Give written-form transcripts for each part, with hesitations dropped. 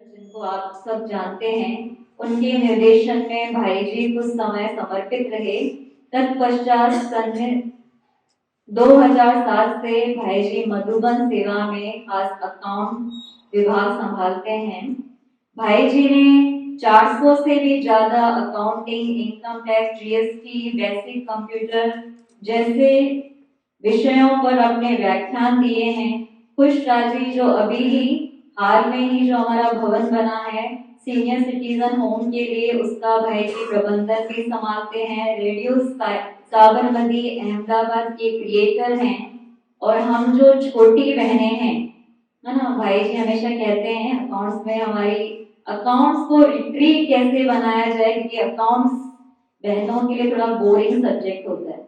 जिनको आप सब जानते हैं, उनके निर्देशन में भाई जी कुछ समय समर्पित रहे। तत्पश्चात सन 2007 से भाई जी मधुबन सेवा में खास अकाउंट विभाग संभालते हैं। भाई जी ने 400 से भी ज्यादा accounting, income tax, GST, basic computer जैसे विषयों पर अपने व्याख्यान दिए हैं। खुश राजी जो अभी ही हाल में ही जो हमारा भवन बना है सीनियर सिटीजन होम के लिए, उसका भाई जी प्रबंधन भी संभालते हैं। रेडियो साबरमती अहमदाबाद के क्रिएटर हैं। और हम जो छोटी बहनें हैं, है ना, भाई जी हमेशा कहते हैं अकाउंट्स में हमारी अकाउंट्स को रिट्रीट कैसे बनाया जाए, क्योंकि अकाउंट्स बहनों के लिए थोड़ा बोरिंग सब्जेक्ट होता है,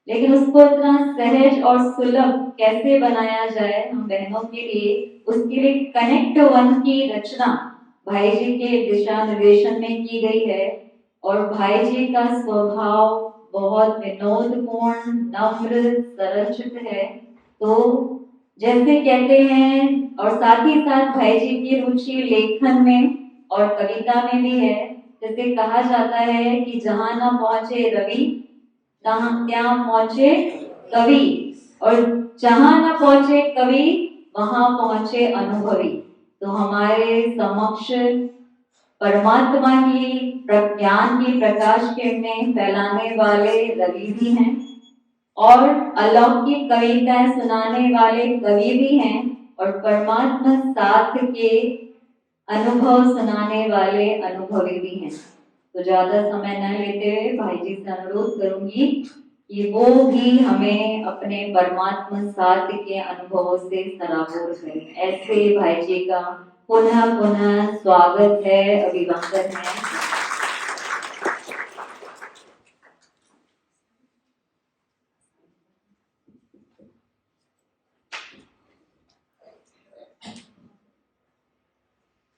लेकिन उसको इतना सहज और सुलभ कैसे बनाया जाए हम बहनों के लिए, उसके लिए कनेक्ट वन की रचना भाई जी के दिशा निर्देशन में की गई है। और भाई जी का स्वभाव बहुत विनोदपूर्ण, नम्र, सरलचित है। तो जैसे कहते हैं, और साथ ही साथ भाई जी की रुचि लेखन में और कविता में भी है। जैसे कहा जाता है कि जहां ना पहुंचे रवि, ત્યાં पहुंचे कवि, और जहां न पहुंचे कवि वहां पहुंचे अनुभवी। तो हमारे समक्ष परमात्मा की ज्ञान की प्रकाश किरणें फैलाने वाले रवि भी हैं, और अलौकिक कविताएं सुनाने वाले कवि भी हैं, और परमात्मा साथ के अनुभव सुनाने वाले अनुभवी भी हैं। तो ज्यादा समय न लेते हुए भाई जी से अनुरोध करूंगी कि वो भी हमें अपने परमात्मा साथ के अनुभवों से सराबोर करें। ऐसे भाई जी का पुनः पुनः स्वागत है, अभिवादन है।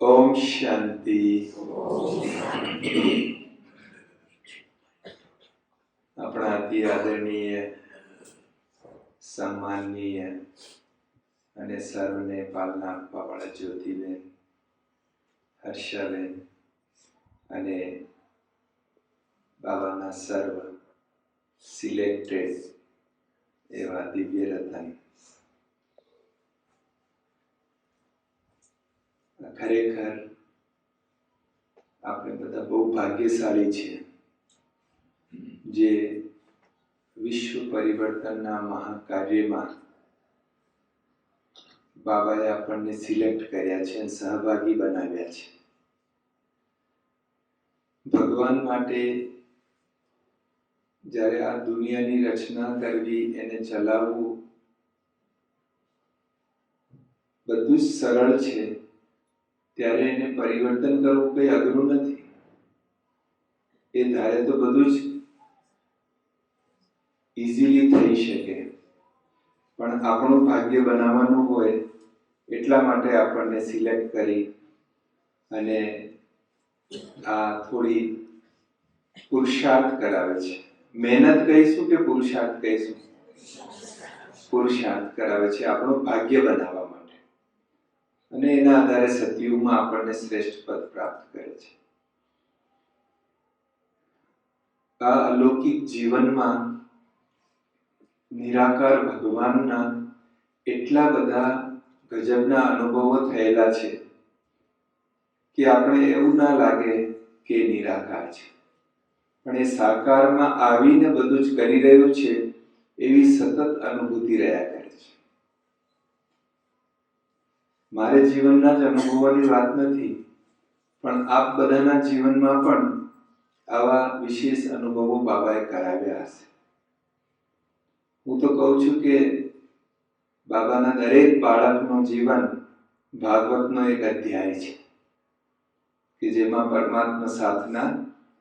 ओम शांति। अपना अति आदरणीय, सम्माननीय અને સર્વને પાલના આપવાવાળા જ્યોતિબેન, હર્ષાબેન અને બાબાના સર્વ સિલેક્ટેડ એવા દિવ્ય રતન, ખરેખર આપણે બધા બહુ ભાગ્યશાળી છીએ જે વિશ્વ પરિવર્તનના મહાકાર્યમાં બાબાએ આપણને સિલેક્ટ કર્યા છે, સહભાગી બનાવ્યા છે. ભગવાન માટે જ્યારે આ દુનિયાની રચના કરવી, એને ચલાવવું બધું જ સરળ છે, ત્યારે એને પરિવર્તન કરવું કઈ અઘરું નથી. એ ધારે તો બધું જ ઇઝીલી થઈ શકે, પણ આપણું ભાગ્ય બનાવવાનું હોય એટલા માટે આપણને સિલેક્ટ કરી અને આ થોડી પુરુષાર્થ કરાવે છે. મહેનત કહીશું કે પુરુષાર્થ કહીશું? પુરુષાર્થ કરાવે છે આપણું ભાગ્ય બનાવવા માટે, અને એના આધારે સતયુગમાં આપણને શ્રેષ્ઠ પદ પ્રાપ્ત કરે છે. આ અલૌકિક જીવનમાં નિરાકાર ભગવાનના એટલા બધા ગજબના અનુભવો થયેલા છે કે આપણે એવું ના લાગે કે નિરાકાર છે, પણ એ સાકારમાં આવીને બધું જ કરી રહ્યું છે એવી સતત અનુભૂતિ રહ્યા કરે છે. મારે જીવનના જ અનુભવોની વાત નથી, પણ આપ બધાના જીવનમાં પણ આવા વિશેષ અનુભવો બાબાએ કરાવ્યા હશે. હું તો કહું છું કે બાબાના દરેક બાળકનું જીવન ભાગવતનો એક અધ્યાય છે કે જેમાં પરમાત્મા સાથના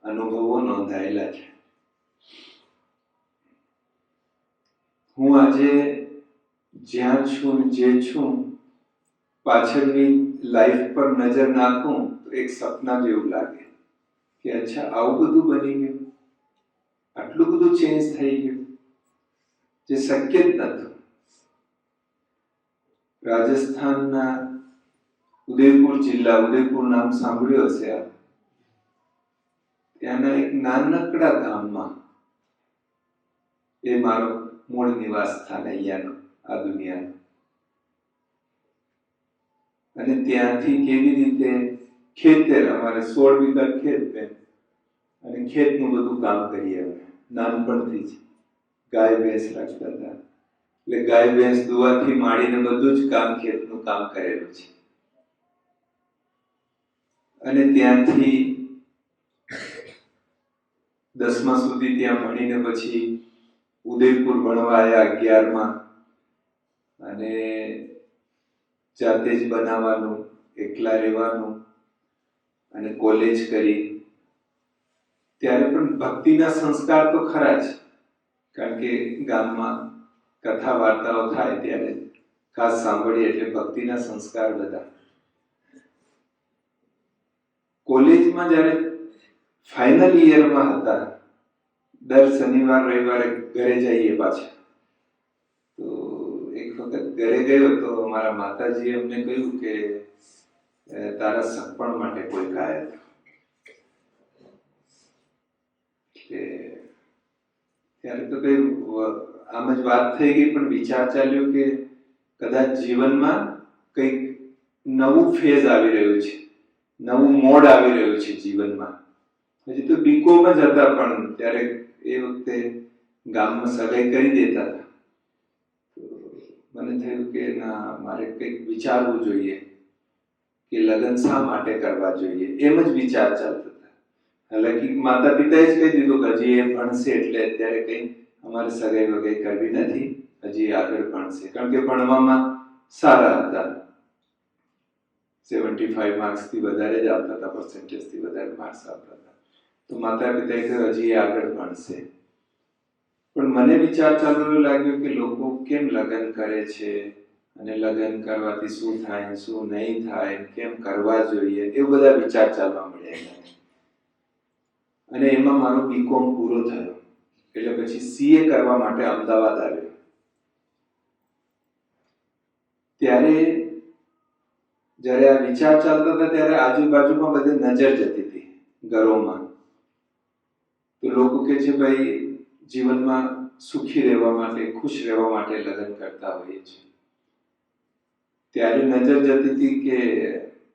અનુભવો નોંધાયેલા છે. હું આજે જ્યાં છું, જે છું, પાછળની લાઈફ પર નજર નાખું તો એક સપના જેવું લાગે કે અચ્છા આવું બધું બની ગયું, આટલું બધું ચેન્જ થઈ ગયું, જે શક્ય જ નહોતું. રાજસ્થાનના ઉદયપુર જિલ્લા, ઉદયપુર નામ સાંભળ્યું હશે આપ. ત્યાંના એક નાનકડા ગામમાં એ મારો મૂળ નિવાસ સ્થાન અહીંયાનો, આ દુનિયાનો. અને ત્યાંથી કેવી રીતે ખેતર, અમારે 16 વીઘા ખેત છે અને ખેતનું બધું કામ કરીએ અમે નાનપણથી જ. ગાય ભેંસ રાખતા હતા એટલે ગાય ભેંસ દુવાથી માંડીને બધું જ કામ, ખેતનું કામ કરેલું છે. અને ત્યાંથી 10મા સુધી ત્યાં ભણીને પછી ઉદયપુર ભણવા આવ્યા 11મા. અને જાતે જ બનાવવાનું, એકલા રહેવાનું અને કોલેજ કરી. ત્યારે પણ ભક્તિના સંસ્કાર તો ખરા જ, કારણ કે ગામમાં કથા વાર્તાઓ થાય ત્યારે ખાસ સાંભળીએ એટલે ભક્તિના સંસ્કાર બધા. કોલેજમાં જ્યારે ફાઇનલ યરમાં હતા, દર શનિવાર રવિવારે ઘરે જઈએ પાછા. તો એક વખત ઘરે ગયો તો મારા માતાજીએ અમને કહ્યું કે તારા સગપણ માટે કોઈ ગાય હતો. ત્યારે તો કઈ આમ જ વાત થઈ ગઈ, પણ વિચાર ચાલ્યો કે કદાચ જીવનમાં કંઈક નવું ફેઝ આવી રહ્યું છે, નવું મોડ આવી રહ્યું છે જીવનમાં. હજી તો બીકોમ જ હતા, પણ ત્યારે એ વખતે ગામમાં સગાઈ કરી દેતા હતા. મને થયું કે ના, મારે કંઈક વિચારવું જોઈએ કે લગ્ન શા માટે કરવા જોઈએ. એમ જ વિચાર ચાલતો હતા. હાલાકી માતા પિતાએ જ કહી દીધું કે હજી એ ભણશે એટલે અત્યારે કંઈ અમારે સગાઈ વગાઈ કરવી નથી, હજી આગળ ભણશે. કારણ કે ભણવામાં સારા હતા, 75 માર્ક્સથી વધારે જ આવતા હતા, પર્સન્ટેજથી વધારે માર્ક્સ આવતા હતા. તો માતા પિતાએ કહ્યું હજી આગળ ભણશે. પણ મને વિચાર ચાલુ લાગ્યો કે લોકો કેમ લગ્ન કરે છે અને લગ્ન કરવાથી શું થાય, શું નહીં થાય, કેમ કરવા જોઈએ, એ બધા વિચાર ચાલવા મળ્યા. અને એમાં મારો બીકોમ પૂરો થયો એટલે પછી સીએ કરવા માટે અમદાવાદ આવ્યો. ત્યારે જ્યારે આ વિચાર ચાલતા હતા ત્યારે આજુબાજુમાં બધે નજર જતી હતી ઘરોમાં. તો લોકો કહે છે ભાઈ જીવનમાં સુખી રહેવા માટે, ખુશ રહેવા માટે લગ્ન કરતા હોઈએ છીએ. ત્યારે નજર જતી હતી કે,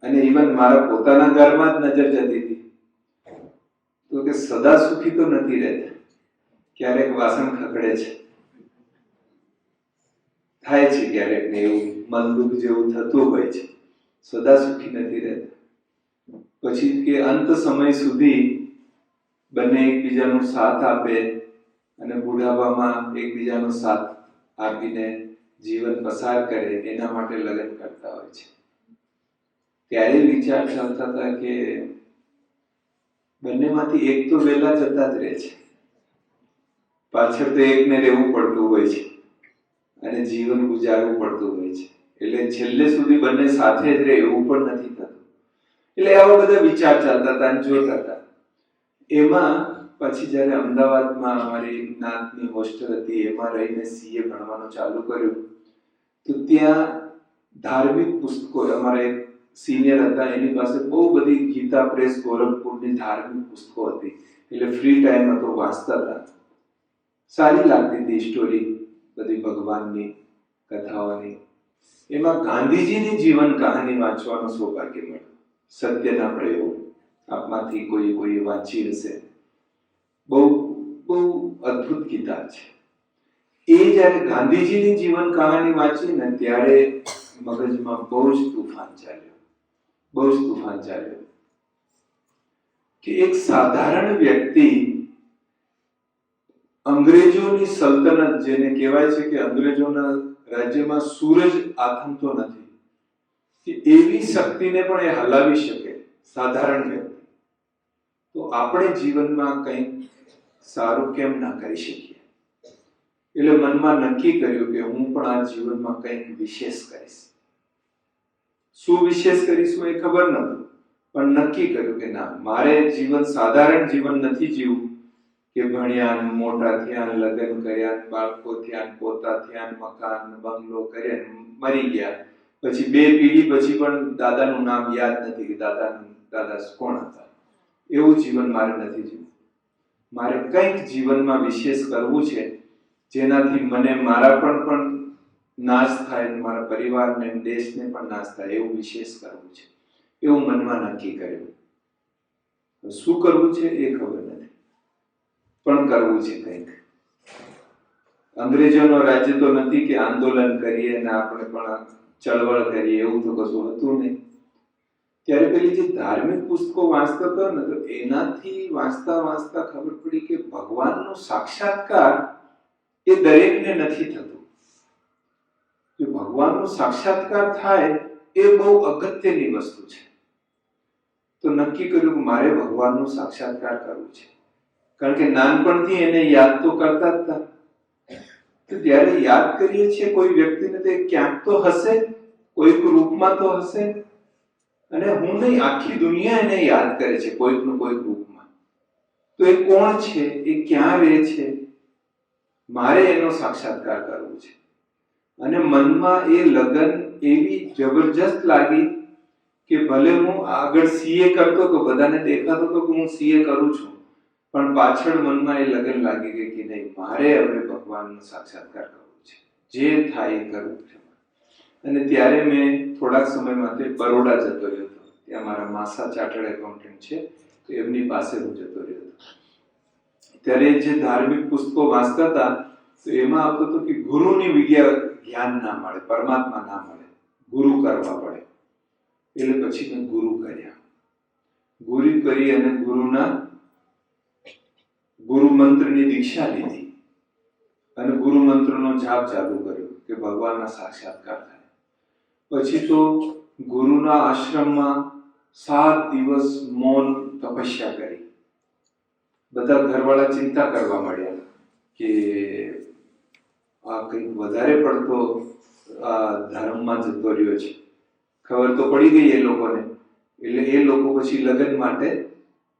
અને ઇવન મારા પોતાના ઘરમાં જ નજર જતી હતી તો કે સદા સુખી તો નથી રહેતા, ક્યારેક વાસણ ખકડે છે, થાય છે ક્યારેક ને એવું મન દુઃખ જેવું થતું હોય છે, સદા સુખી નથી રહેતા. પછી કે અંત સમય સુધી બંને એકબીજાનો સાથ આપે અને બુઢાપામાં એકબીજાનો સાથ આપીને જીવન પસાર કરે, એના માટે લગ્ન કરતા હોય છે. ત્યારે વિચાર ચાલતા હતા કે બંનેમાંથી એક તો વહેલા જતા જ રહે છે, પાછળ તો એકને રહેવું પડતું હોય છે અને જીવન ગુજારવું પડતું હોય છે. એટલે છેલ્લે સુધી બંને સાથે જ રહે એવું પણ નથી થતું. એટલે આવા બધા વિચાર ચાલતા હતા અને જોતા હતા. એમાં પછી જ્યારે અમદાવાદમાં અમારી જ્ઞાતની હોસ્ટેલ હતી, એમાં રહીને સીએ ભણવાનું ચાલુ કર્યું. તો ત્યાં ધાર્મિક પુસ્તકો, અમારા એક સિનિયર હતા એની પાસે બહુ બધી ગીતા પ્રેસ ગોરખપુરની ધાર્મિક પુસ્તકો હતી. એટલે ફ્રી ટાઈમ હતો, વાંચતા હતા. સારી લાગતી હતી સ્ટોરી બધી ભગવાનની, કથાઓની. એમાં ગાંધીજીની જીવન કહાની વાંચવાનું સૌભાગ્ય મળ્યું. સત્યના પ્રયોગ આપમાંથી કોઈ વાંચી હશે. બહુ બહુ અદ્ભુત કિતાબ છે. એ જ્યારે ગાંધીજીની જીવન કહાની વાંચી ને ત્યારે મગજમાં બહુ જ તૂફાન ચાલ્યો કે એક સાધારણ વ્યક્તિ અંગ્રેજોની સલ્તનત, જેને કહેવાય છે કે અંગ્રેજોના રાજ્યમાં સૂરજ આથમતો નથી, કે એવી શક્તિને પણ એ હલાવી શકે, સાધારણ વ્યક્તિ. તો આપણે જીવનમાં કંઈક સારું કેમ ના કરી શકીએ? એટલે મનમાં નક્કી કર્યું કે હું પણ આ જીવનમાં કંઈક વિશેષ કરીશ. શું વિશેષ કરીશું એ ખબર નહોતું, પણ નક્કી કર્યું કે ના, મારે જીવન સાધારણ જીવન નથી જીવવું કે ભણ્યા, મોટા થયા, લગ્ન કર્યા, બાળકો થયા, પોતા થયા, મકાન બંગલો કર્યા, મરી ગયા, પછી 2 પેઢી પછી પણ દાદાનું નામ યાદ નથી કે દાદા કોણ હતા. એવું જીવન મારે નથી જીવવું. મારે કંઈક જીવનમાં વિશેષ કરવું છે જેનાથી મને મારા પણ નાશ થાય, મારા પરિવારને દેશને પણ નાશ થાય, એવું વિશેષ કરવું છે. એવું મનમાં નક્કી કર્યું. શું કરવું છે એ ખબર નથી, પણ કરવું છે કંઈક. અંગ્રેજોનો રાજ્ય તો નથી કે આંદોલન કરીએ અને આપણે પણ ચળવળ કરીએ, એવું તો કશું હતું નહીં. ત્યારે પેલી જે ધાર્મિક પુસ્તકો વાંચતો હતો ને, તો એનાથી વાંચતા ખબર પડી કે ભગવાનનો સાક્ષાત્કાર એ દરેકને નથી થતો. જો ભગવાનનો સાક્ષાત્કાર થાય એ બહુ અગત્યની વસ્તુ છે. તો નક્કી કર્યું કે મારે ભગવાનનો સાક્ષાત્કાર કરવું છે. કારણ કે નાનપણથી એને યાદ તો કરતા જ હતા. તો જ્યારે યાદ કરીએ છીએ કોઈ વ્યક્તિને, તો ક્યાંક તો હશે, કોઈક રૂપમાં તો હશે. અને હું નહીં, આખી દુનિયા એને યાદ કરે છે કોઈકનું કોઈક રૂપમાં. તો એ કોણ છે, એ ક્યાં રહે છે, મારે એનો સાક્ષાત્કાર કરવો છે. અને મનમાં એ લગન એવી જબરજસ્ત લાગી કે ભલે હું આગળ સીએ કરતો તો બધાને દેખાતો તો કે હું સીએ કરું છું, પણ પાછળ મનમાં એ લગન લાગી ગઈ કે નહીં, મારે હવે ભગવાનનો સાક્ષાત્કાર કરવો છે, જે થાય એ કરવું છે. અને ત્યારે મેં થોડાક સમય માટે બરોડા જતો રહ્યો હતો. ત્યાં મારા માસા ચાર્ટર્ડ એકાઉન્ટન્ટ છે, તો એમની પાસે હું જતો રહ્યો હતો. ત્યારે જે ધાર્મિક પુસ્તકો વાંચતા હતા, તો એમાં આવતો હતો કે ગુરુની વિદ્યા જ્ઞાન ના મળે, પરમાત્મા ના મળે, ગુરુ કરવા પડે. એટલે પછી મેં ગુરુ કર્યા. ગુરુ કરી અને ગુરુ મંત્રની દીક્ષા લીધી અને ગુરુ મંત્રનો જાપ ચાલુ કર્યો કે ભગવાનના સાક્ષાત્કાર થાય. પછી તો ગુરુના આશ્રમમાં 7 દિવસ મૌન તપસ્યા કરી. બધા ઘરવાળા ચિંતા કરવા માંડ્યા કે આ કંઈક વધારે પડતો ધર્મમાં જતો રહ્યો છે. ખબર તો પડી ગઈ એ લોકોને. એટલે એ લોકો પછી લગ્ન માટે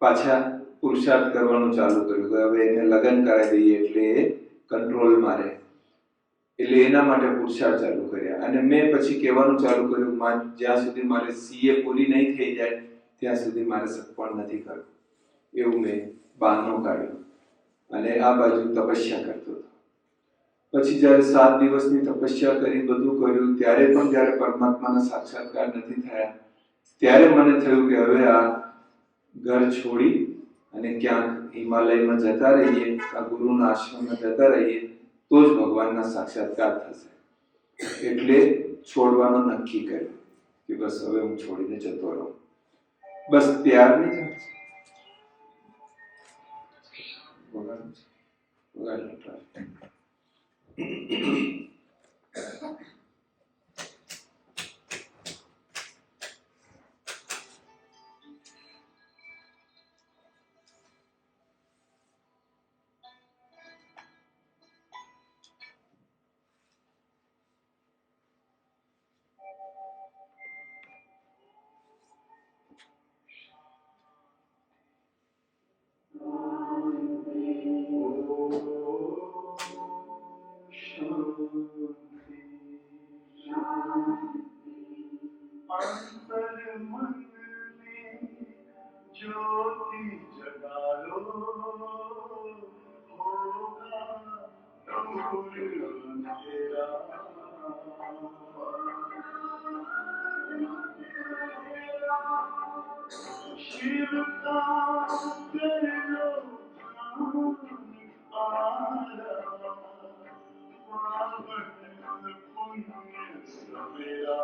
પાછા પુરુષાર્થ કરવાનું ચાલુ કર્યું કે હવે એને લગ્ન કરાવી દઈએ એટલે એ કંટ્રોલમાં રહે. એટલે એના માટે પુરુષાર્થ ચાલુ કર્યા. અને મેં પછી કહેવાનું ચાલુ કર્યું, જ્યાં સુધી મારે સીએ પૂરી નહીં થઈ જાય ત્યાં સુધી મારે સત્પણ નથી કરવું. એવું મેં બહાનો કાઢ્યો અને આ બાજુ તપસ્યા કરતો હતો. પછી જ્યારે 7 દિવસની તપસ્યા કરી, બધું કર્યું, ત્યારે પણ જ્યારે પરમાત્માના સાક્ષાત્કાર નથી થયા, ત્યારે મને થયું કે હવે આ ઘર છોડી અને ક્યાંક હિમાલયમાં જતા રહીએ, આ ગુરુના આશ્રમમાં જતા રહીએ, તો જ ભગવાનના સાક્ષાત્કાર થશે. એટલે છોડવાનું નક્કી કર્યું કે બસ હવે હું છોડીને જતો રહું. બસ ત્યારની જ ज्योति जगा लो, होगा दूर अंधेरा। शिव का कर लो आरा, पावन पुण्य सवेरा।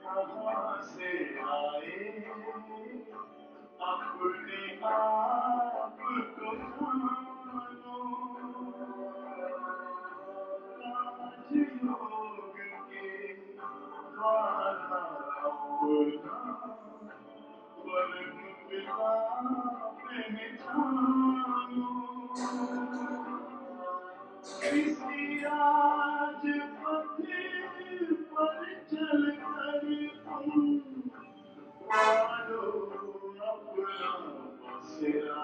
कहाँ से आए अपने आप को जानो, राजयोग के द्वारा अपना वर्ण पिता पहचानो। किसी राज पथ पर चलकर तुम पालो अपना बसेरा।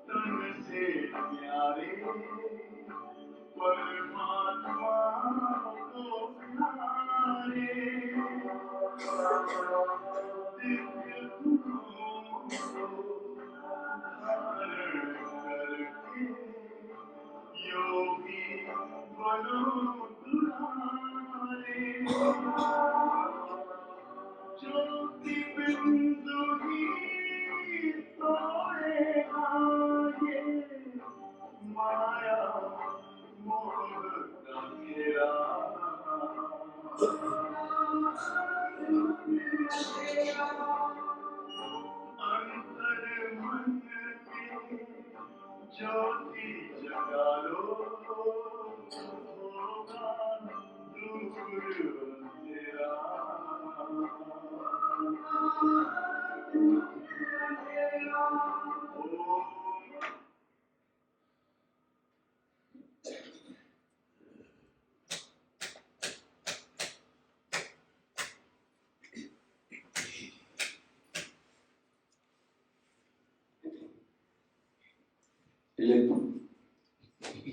तन से प्यारे परमात्मा को प्यारे दिव्य गुणों को धारण करके योगी बनो दुलारे। ज्योति बिंदु ही तोड़ेगा ये माया मोह का घेरा। अंतर मन में ज्योति जगा लो होगा दूर अंधेरा। એટલે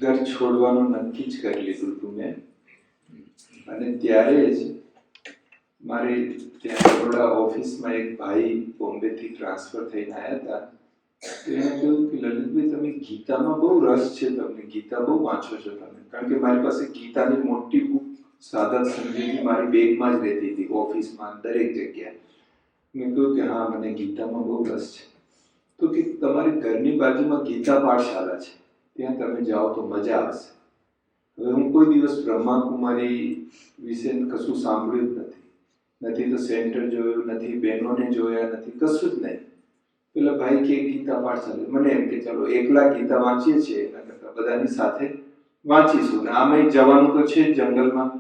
ઘર છોડવાનું નક્કી જ કરી લીધું હતું મેં, અને ત્યારે જ મારી ત્યાં બરોડા ઓફિસમાં એક ભાઈ બોમ્બેથી ટ્રાન્સફર થઈને આવ્યા હતા. તો એને કહ્યું કે લલિતભાઈ તમે ગીતામાં બહુ રસ છે, તમને ગીતા બહુ વાંચો છો તમે, કારણ કે મારી પાસે ગીતાની મોટી બુક સાધક સંજીવની મારી બેગમાં જ રહેતી હતી, ઓફિસમાં દરેક જગ્યાએ. મેં કહ્યું કે હા મને ગીતામાં બહુ રસ છે. તો કે તમારી ઘરની બાજુમાં ગીતા પાઠશાળા છે, ત્યાં તમે જાઓ તો મજા આવશે. હવે હું કોઈ દિવસ બ્રહ્માકુમારી વિશે કશું સાંભળ્યું જ નથી તો સેન્ટર જોયું નથી, બહેનોને જોયા નથી, કશું જ નહીં. પેલા ભાઈ કે ગીતા પાઠશાળા, મને એમ કે ચાલો એકલા ગીતા વાંચીએ છીએ એના કરતાં બધાની સાથે વાંચીશું. ને આમે જવાનું તો છે જંગલમાં,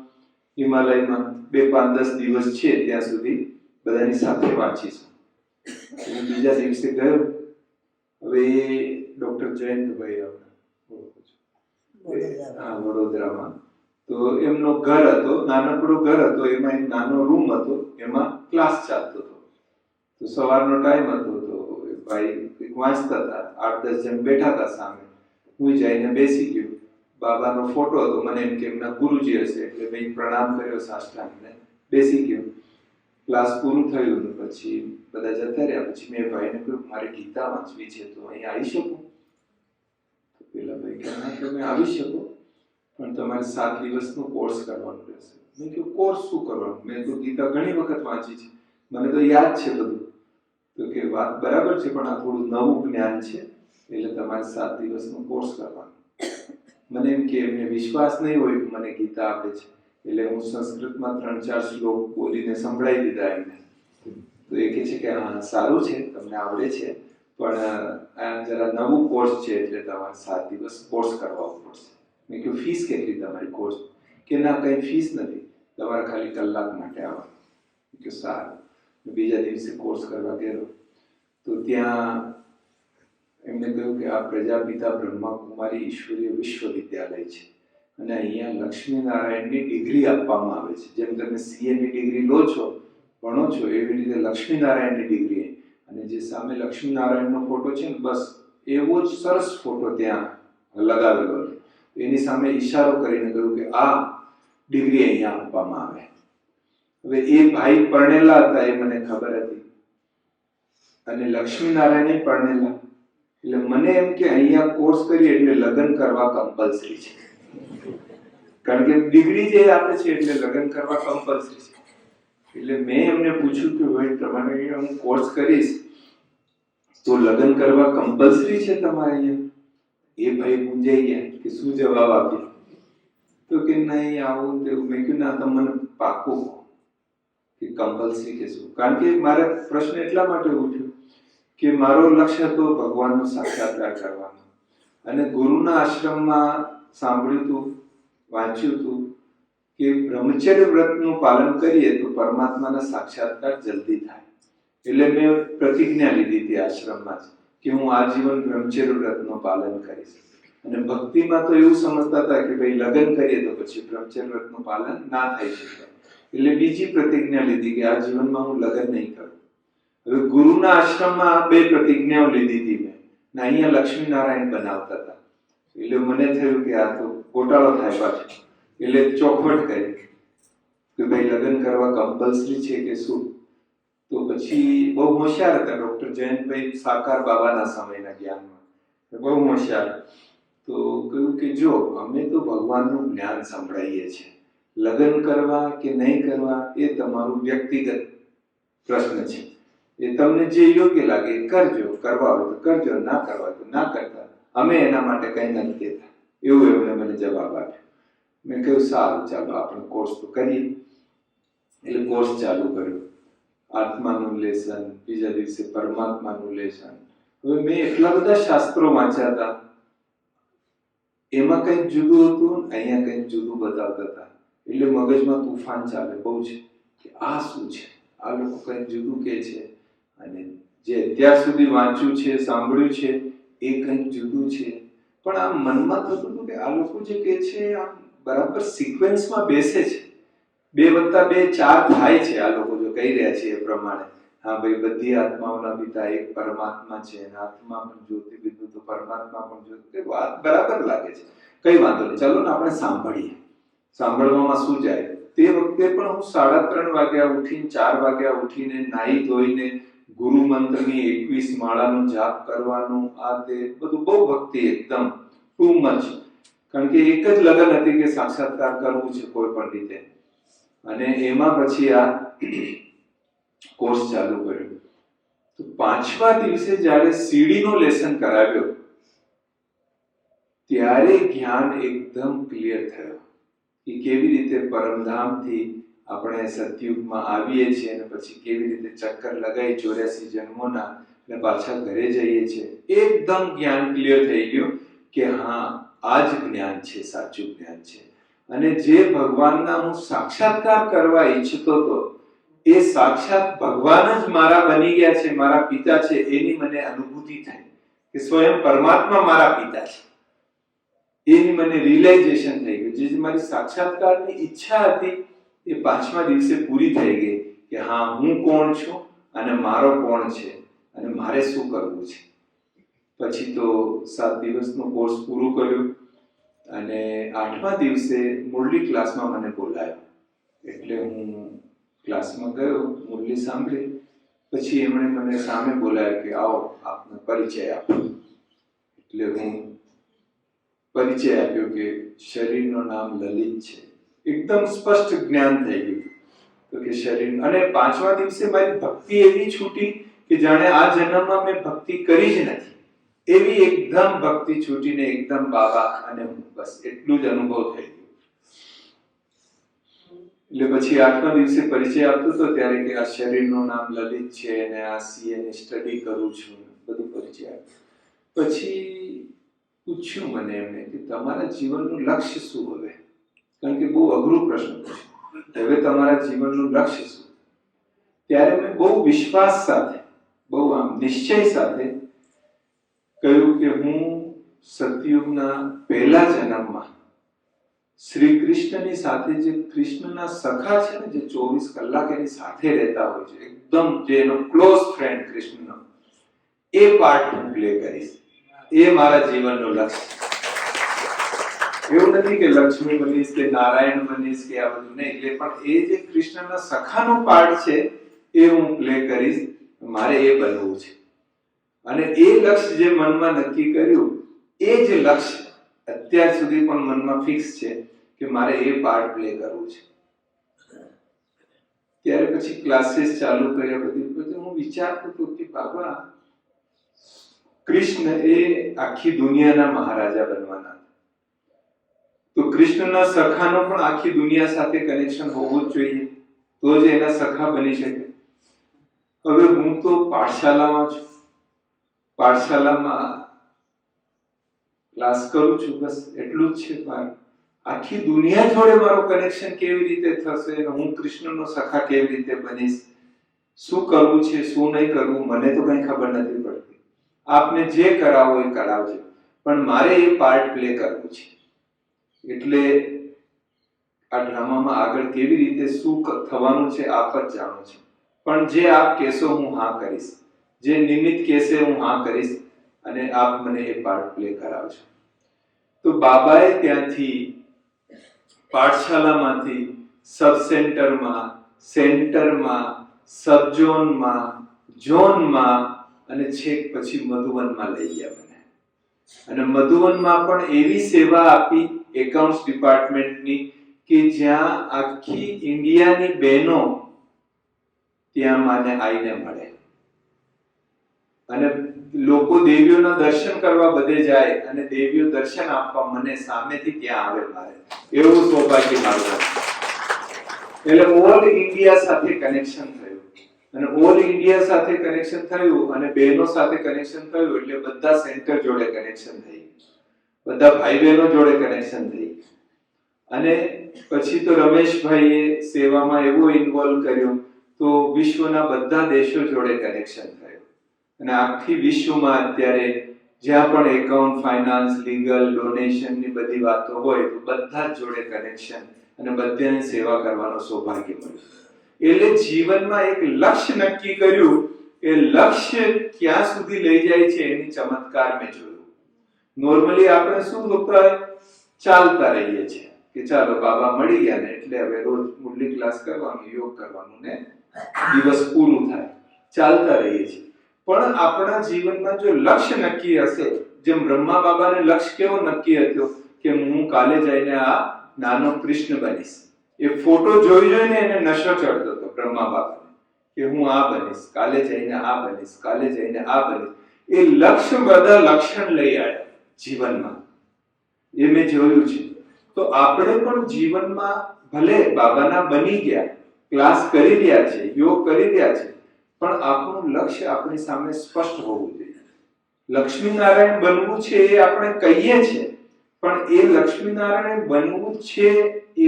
હિમાલયમાં 2-5-10 દિવસ છે, ત્યાં સુધી બધાની સાથે વાંચીશું. બીજા દિવસે ગયો. હવે એ ડોક્ટર જયંતભાઈ હા વડોદરામાં, તો એમનો ઘર હતો, નાનકડો ઘર હતો, એમાં એક નાનો રૂમ હતો, એમાં ક્લાસ ચાલતો હતો. તો સવારનો ટાઈમ હતો, તો ભાઈ વાંચતા હતા, 8-10 જણ બેઠા હતા સામે. હું જઈને બેસી ગયો. બાબાનો ફોટો હતો, મને એમ કે એમના ગુરુજી હશે, એટલે મેં પ્રણામ કર્યો સાષ્ટાંગને, બેસી ગયો. ક્લાસ પૂરું થયું ને પછી બધા જતા રહ્યા. પછી મેં ભાઈને કહ્યું મારે ગીતા વાંચવી છે, તો અહીંયા આવી શકું? તો પેલા ભાઈ કે હા તમે આવી શકો, પણ તમારે 7 દિવસનો કોર્સ કરવાનો રહેશે. મેં કહ્યું કોર્સ શું કરવાનું? મેં તો ગીતા ઘણી વખત વાંચી છે, મને તો યાદ છે બધું. તો કે વાત બરાબર છે, પણ આ થોડું નવું જ્ઞાન છે, એટલે તમારે 7 દિવસનો કોર્સ કરવાનો. મને એમ કે એમને વિશ્વાસ નહીં હોય કે મને ગીતા આપે છે, એટલે હું સંસ્કૃતમાં 3-4 શ્લોક બોલીને સંભળાવી દીધા એમને. તો એ કહે છે કે હા સારું છે, તમને આવડે છે, પણ આ જરા નવું કોર્સ છે, એટલે તમારે 7 દિવસ કોર્સ કરવા પડશે. મેં કહ્યું ફીસ કેટલી તમારી કોર્સ? કે ના કંઈ ફીસ નથી, તમારે ખાલી કલાક માટે આવવાનું. કે સારું. બીજા દિવસે કોર્સ કરવા ગયો તો ત્યાં એમને કહ્યું કે આ પ્રજાપિતા બ્રહ્માકુમારી ઈશ્વરીય વિશ્વવિદ્યાલય છે, અને અહીંયા લક્ષ્મીનારાયણની ડિગ્રી આપવામાં આવે છે. જેમ તમે સીએની ડિગ્રી લો છો, ભણો છો, એવી રીતે લક્ષ્મીનારાયણની ડિગ્રી. અને જે સામે લક્ષ્મીનારાયણનો ફોટો છે ને, બસ એવો જ સરસ ફોટો ત્યાં લગાવેલો હતો. એની સામે ઈશારો કરીને કહ્યું કે આ ડિગ્રી અહીંયા આપવામાં આવે. હવે એ ભાઈ પરણેલા હતા, એ મને ખબર હતી, અને લક્ષ્મીનારાયણ પરણેલા. એટલે મને એમ કે અહીંયા કોર્સ કરીએ એટલે લગ્ન કરવા કમ્પલસરી છે, કારણ કે ડિગ્રી જે આપે છે એટલે લગ્ન કરવા કમ્પલસરી છે. એટલે મેં એમને પૂછ્યું કે ભાઈ તમારે અહીંયા હું કોર્સ કરીશ તો લગ્ન કરવા કમ્પલસરી છે તમારે અહીંયા? એ ભાઈ મૂંઝાઈ ગયા કે શું જવાબ આપે. તો કે નહીં આવું ને તેવું. મેં કીધું ના, તમે મને પાકું કહો કે કમ્પલસરી કે શું? કારણ કે મારે પ્રશ્ન એટલા માટે ઉઠ્યો કે મારો લક્ષ્ય હતો ભગવાનનો સાક્ષાત્કાર કરવાનો. અને ગુરુના આશ્રમમાં સાંભળ્યું હતું, વાંચ્યું હતું કે બ્રહ્મચર્ય વ્રતનું પાલન કરીએ તો પરમાત્માના સાક્ષાત્કાર જલ્દી થાય. એટલે મેં પ્રતિજ્ઞા લીધી હતી આશ્રમમાં જ કે હું આજીવન બ્રહ્મચર્ય વ્રતનું પાલન કરીશ. અને ભક્તિમાં તો એવું સમજતા હતા કે ભાઈ લગ્ન કરીએ તો પછી બ્રહ્મચર્ય વ્રતનું પાલન ના થઈ શકે. એટલે બીજી પ્રતિજ્ઞા લીધી કે આ જીવનમાં હું લગ્ન નહીં કરું. હવે ગુરુના આશ્રમમાં બે પ્રતિજ્ઞાઓ લીધી હતી મેં, ને અહીંયા લક્ષ્મીનારાયણ બનાવતા હતા. એટલે મને થયું કે આ તો ગોટાળો થાય પાછો. એટલે ચોખવટ કરી કે ભાઈ લગ્ન કરવા કમ્પલસરી છે કે શું? તો પછી બહુ હોશિયાર હતા ડોક્ટર જયંતભાઈ સાકાર બાબાના સમયના જ્ઞાનમાં, બહુ હોશિયાર. તો કહ્યું કે જો અમે તો ભગવાનનું જ્ઞાન સંભળાઈએ છીએ, લગ્ન કરવા કે નહીં કરવા એ તમારું વ્યક્તિગત પ્રશ્ન છે. એ તમને જે યોગ્ય લાગે એ કરજો, કરવા હોય તો કરજો, ના કરવા તો ના કરતા, અમે એના માટે કંઈ નથી કહેતા. એવું એમણે મને જવાબ આપ્યો. મેં કહ્યું સારું, ચાલો આપણે કોર્સ તો કરીએ. એટલે કોર્સ ચાલુ કર્યો. આત્માનું લેસન, બીજા દિવસે પરમાત્માનું લેસન. હવે મેં એટલા બધા શાસ્ત્રો વાંચ્યા હતા, એમાં કંઈક જુદું હતું, અહીંયા કંઈક જુદું બતાવતા હતા. એટલે મગજમાં તુફાન ચાલે બહુ છે કે આ શું છે, આ લોકો કંઈક જુદું કહે છે, અને જે અત્યાર સુધી વાંચ્યું છે, સાંભળ્યું છે એ કંઈક જુદું છે. પણ આમ મનમાં થતું હતું કે આ લોકો જે કહે છે આમ બરાબર સિક્વન્સમાં બેસે છે. 2 + 2 4 થાય છે. આ લોકો જો કહી રહ્યા છે એ પ્રમાણે, હા ભાઈ બધી આત્માઓના પિતા એક પરમાત્મા છે, અને આત્મા પણ જ્યોતિ બિંદુ તો પરમાત્મા પણ જ્યોતિ. વાત બરાબર લાગે છે, કઈ વાંધો નહીં, ચાલો ને આપણે સાંભળીએ. સાંભળવામાં શું જાય? તે વખતે પણ હું 3:30 વાગ્યા ઉઠીને 4 વાગ્યા ઉઠીને નાહી ધોઈને ગુરુ મંત્રની 21 માળાનો જાપ કરવાનું, આ તે બધું બહુ ભક્તિ, એકદમ ટુ મચ. કારણ કે એક જ લગન હતી કે સાક્ષાત્કાર કરવું છે કોઈ પણ રીતે. અને એમાં પછી આ કોર્સ ચાલુ કર્યો. તો 5મા દિવસે જ્યારે સીડીનો લેસન કરાવ્યો ત્યારે જ્ઞાન એકદમ ક્લિયર થયો કે કેવી રીતે પરમધામથી આપણે સતયુગમાં આવીએ છીએ અને પછી કેવી રીતે ચક્કર લગાવી 84 જન્મોના અને પાછા ઘરે જઈએ છીએ. એકદમ જ્ઞાન ક્લિયર થઈ ગયું કે હા આ જ જ્ઞાન છે, સાચું જ્ઞાન છે. અને જે ભગવાનના હું સાક્ષાત્કાર કરવા ઈચ્છતો હતો એ સાક્ષાત ભગવાન જ મારા બની ગયા છે, મારા પિતા છે, એની મને અનુભૂતિ થઈ કે સ્વયં પરમાત્મા મારા પિતા છે. એની મને રિયલાઇઝેશન થઈ ગયું. જે મારી સાક્ષાત્કારની ઈચ્છા હતી એ 5મા દિવસે પૂરી થઈ ગઈ કે હા હું કોણ છું અને મારો કોણ છે અને મારે શું કરવું છે. પછી તો 7 દિવસનો કોર્સ પૂરો કર્યો અને 8મા દિવસે મુરલી ક્લાસમાં મને બોલાયો. એટલે હું ક્લાસમાં ગયો, મુરલી સાંભળી. પછી એમણે મને સામે બોલાયો કે આવો આપનો પરિચય આપો. એટલે હું પરિચય આપ્યો કે શરીરનું નામ લલિત છે. એકદમ સ્પષ્ટ જ્ઞાન થઈ ગયું તો કે શરીર. અને 5મા દિવસે મારી ભક્તિ એવી છૂટી કે જાણે આ જન્મમાં મેં ભક્તિ કરી જ નથી, એવી એકદમ ભક્તિ છૂટીને એકદમ બાબા અને હું, બસ એટલું જ અનુભવ થઈ ગયો. એટલે પછી 8મા દિવસે પરિચય આપતો હતો ત્યારે કે આ શરીરનું નામ લલિત છે અને આ સીએ ની સ્ટડી કરું છું, બધું પરિચય આપ્યો. પછી પૂછ્યું મને એમણે કે તમારા જીવનનું લક્ષ્ય શું હવે? કારણ કે બહુ અઘરું પ્રશ્ન પૂછ્યો, હવે તમારા જીવનનું લક્ષ્ય શું? ત્યારે મેં બહુ વિશ્વાસ સાથે, બહુ આમ નિશ્ચય સાથે કહ્યું કે હું સતયુગના પહેલા જન્મમાં શ્રી કૃષ્ણની સાથે, જે કૃષ્ણના સખા છે ને, જે 24 કલાક એની સાથે રહેતા હોય છે, એકદમ જે એનો ક્લોઝ ફ્રેન્ડ કૃષ્ણનો, એ પાર્ટ હું પ્લે કરીશ. એ મારા જીવનનું લક્ષ્ય. એવું નથી કે લક્ષ્મી બનીશ કે નારાયણ બનીશ કે આ બધું નહીં, એટલે પણ એ જે કૃષ્ણના સખાનો પાર્ટ છે એ હું પ્લે કરીશ. મારે એ બનવું છે. અને એ લક્ષ્ય જે મનમાં નક્કી કર્યું એ જ લક્ષ્ય અત્યાર સુધી પણ મનમાં ફિક્સ છે કે મારે એ પાર્ટ પ્લે કરવું છે. ત્યારે પછી ક્લાસીસ ચાલુ કર્યા. પછી હું વિચારતો હતો કે બાબા કૃષ્ણ એ આખી દુનિયાના મહારાજા બનવાના, તો કૃષ્ણના સખાનો પણ આખી દુનિયા સાથે કનેક્શન હોવું જ જોઈએ, તો જ એના સખા બની શકે. હવે હું તો પાઠશાલામાં છું, પાઠશાલામાં ક્લાસ કરું છું, બસ એટલું જ છે. પણ આખી દુનિયા જોડે મારો કનેક્શન કેવી રીતે થશે, હું કૃષ્ણનો સખા કેવી રીતે બનીશ, શું કરવું છે શું નહીં કરવું મને તો કઈ ખબર નથી પડતી. આપને જે કરાવો એ કરાવજો, પણ મારે એ પાર્ટ પ્લે કરવું છે. એટલે આ ડ્રામામાં આગળ કેવી રીતે શું થવાનું છે આપ જ જાણો છો, પણ જે આપ કહેશો હું હા કરીશ, જે નિમિત્ત કહેશે હું હા કરીશ, અને આપ મને એ પાર્ટ પ્લે કરાવજો. તો બાબાએ ત્યાંથી પાઠશાલામાંથી સબ સેન્ટરમાં, સેન્ટરમાં, સબ ઝોનમાં, ઝોનમાં અને છેક પછી મધુવનમાં લઈ ગયા મને. અને મધુવનમાં પણ એવી સેવા આપી એકાઉન્ટ્સ ડિપાર્ટમેન્ટની કે જ્યાં આખી ઇન્ડિયાની બહેનો ત્યાં મને આવીને મળે. અને લોકો દેવીઓના દર્શન કરવા બધે જાય અને દેવીઓ દર્શન આપવા મને સામેથી ત્યાં આવે મારે. એવું સૌભાગ્ય મારું. એટલે ઓલ ઇન્ડિયા સાથે કનેક્શન થયું. અને ઓલ ઇન્ડિયા સાથે કનેક્શન થયું અને બહેનો સાથે કનેક્શન થયું એટલે બધા સેન્ટર જોડે કનેક્શન થઈ, બધા ભાઈ બહેનો જોડે કનેક્શન થઈ. અને પછી તો રમેશભાઈએ સેવામાં એવો ઇન્વોલ્વ કર્યો તો વિશ્વના બધા દેશો જોડે કનેક્શન થયું. અને આખી વિશ્વમાં અત્યારે જ્યાં પણ એકાઉન્ટ, ફાઇનાન્સ, લીગલ, ડોનેશન ની બધી વાતો હોય તો બધા જ જોડે કનેક્શન અને બધાને સેવા કરવાનો સૌભાગ્ય મળ્યું. એટલે જીવનમાં એક લક્ષ્ય નક્કી કર્યું, એ લક્ષ્ય ક્યાં સુધી લઈ જાય છે એની ચમત્કાર મેં જોયું. નોર્મલી આપણે શું હોતા ચાલતા રહીએ છીએ કે ચાલો બાબા મળી ગયા ને એટલે હવે રોજ મુરલી ક્લાસ કરવાનું, યોગ કરવાનું ને દિવસ પૂરું થાય, ચાલતા રહીએ છીએ. પણ આપણા જીવનમાં જો લક્ષ્ય નક્કી હશે, જેમ બ્રહ્મા બાબાને લક્ષ્ય કેવો નક્કી હતો કે હું કાલે જઈને આ નાનો કૃષ્ણ બનીશ. એ ફોટો જોઈને એને નશો ચડતો હતો બ્રહ્મા બાબાને કે હું આ બનીશ, કાલે જઈને આ બનીશ, કાલે જઈને આ બનીશ. એ લક્ષ્ય બધા લક્ષણ લઈ આવ્યા જીવનમાં, એ મેં જોયું છે. તો આપણે પણ જીવનમાં ભલે બાબાના બની ગયા, ક્લાસ કરી રહ્યા છે, યોગ કરી રહ્યા છે, પણ આપણું લક્ષ્ય આપણી સામે સ્પષ્ટ હોવું જોઈએ. લક્ષ્મીનારાયણ બનવું છે એ આપણે કહીએ છીએ, પણ એ લક્ષ્મીનારાયણ બનવું છે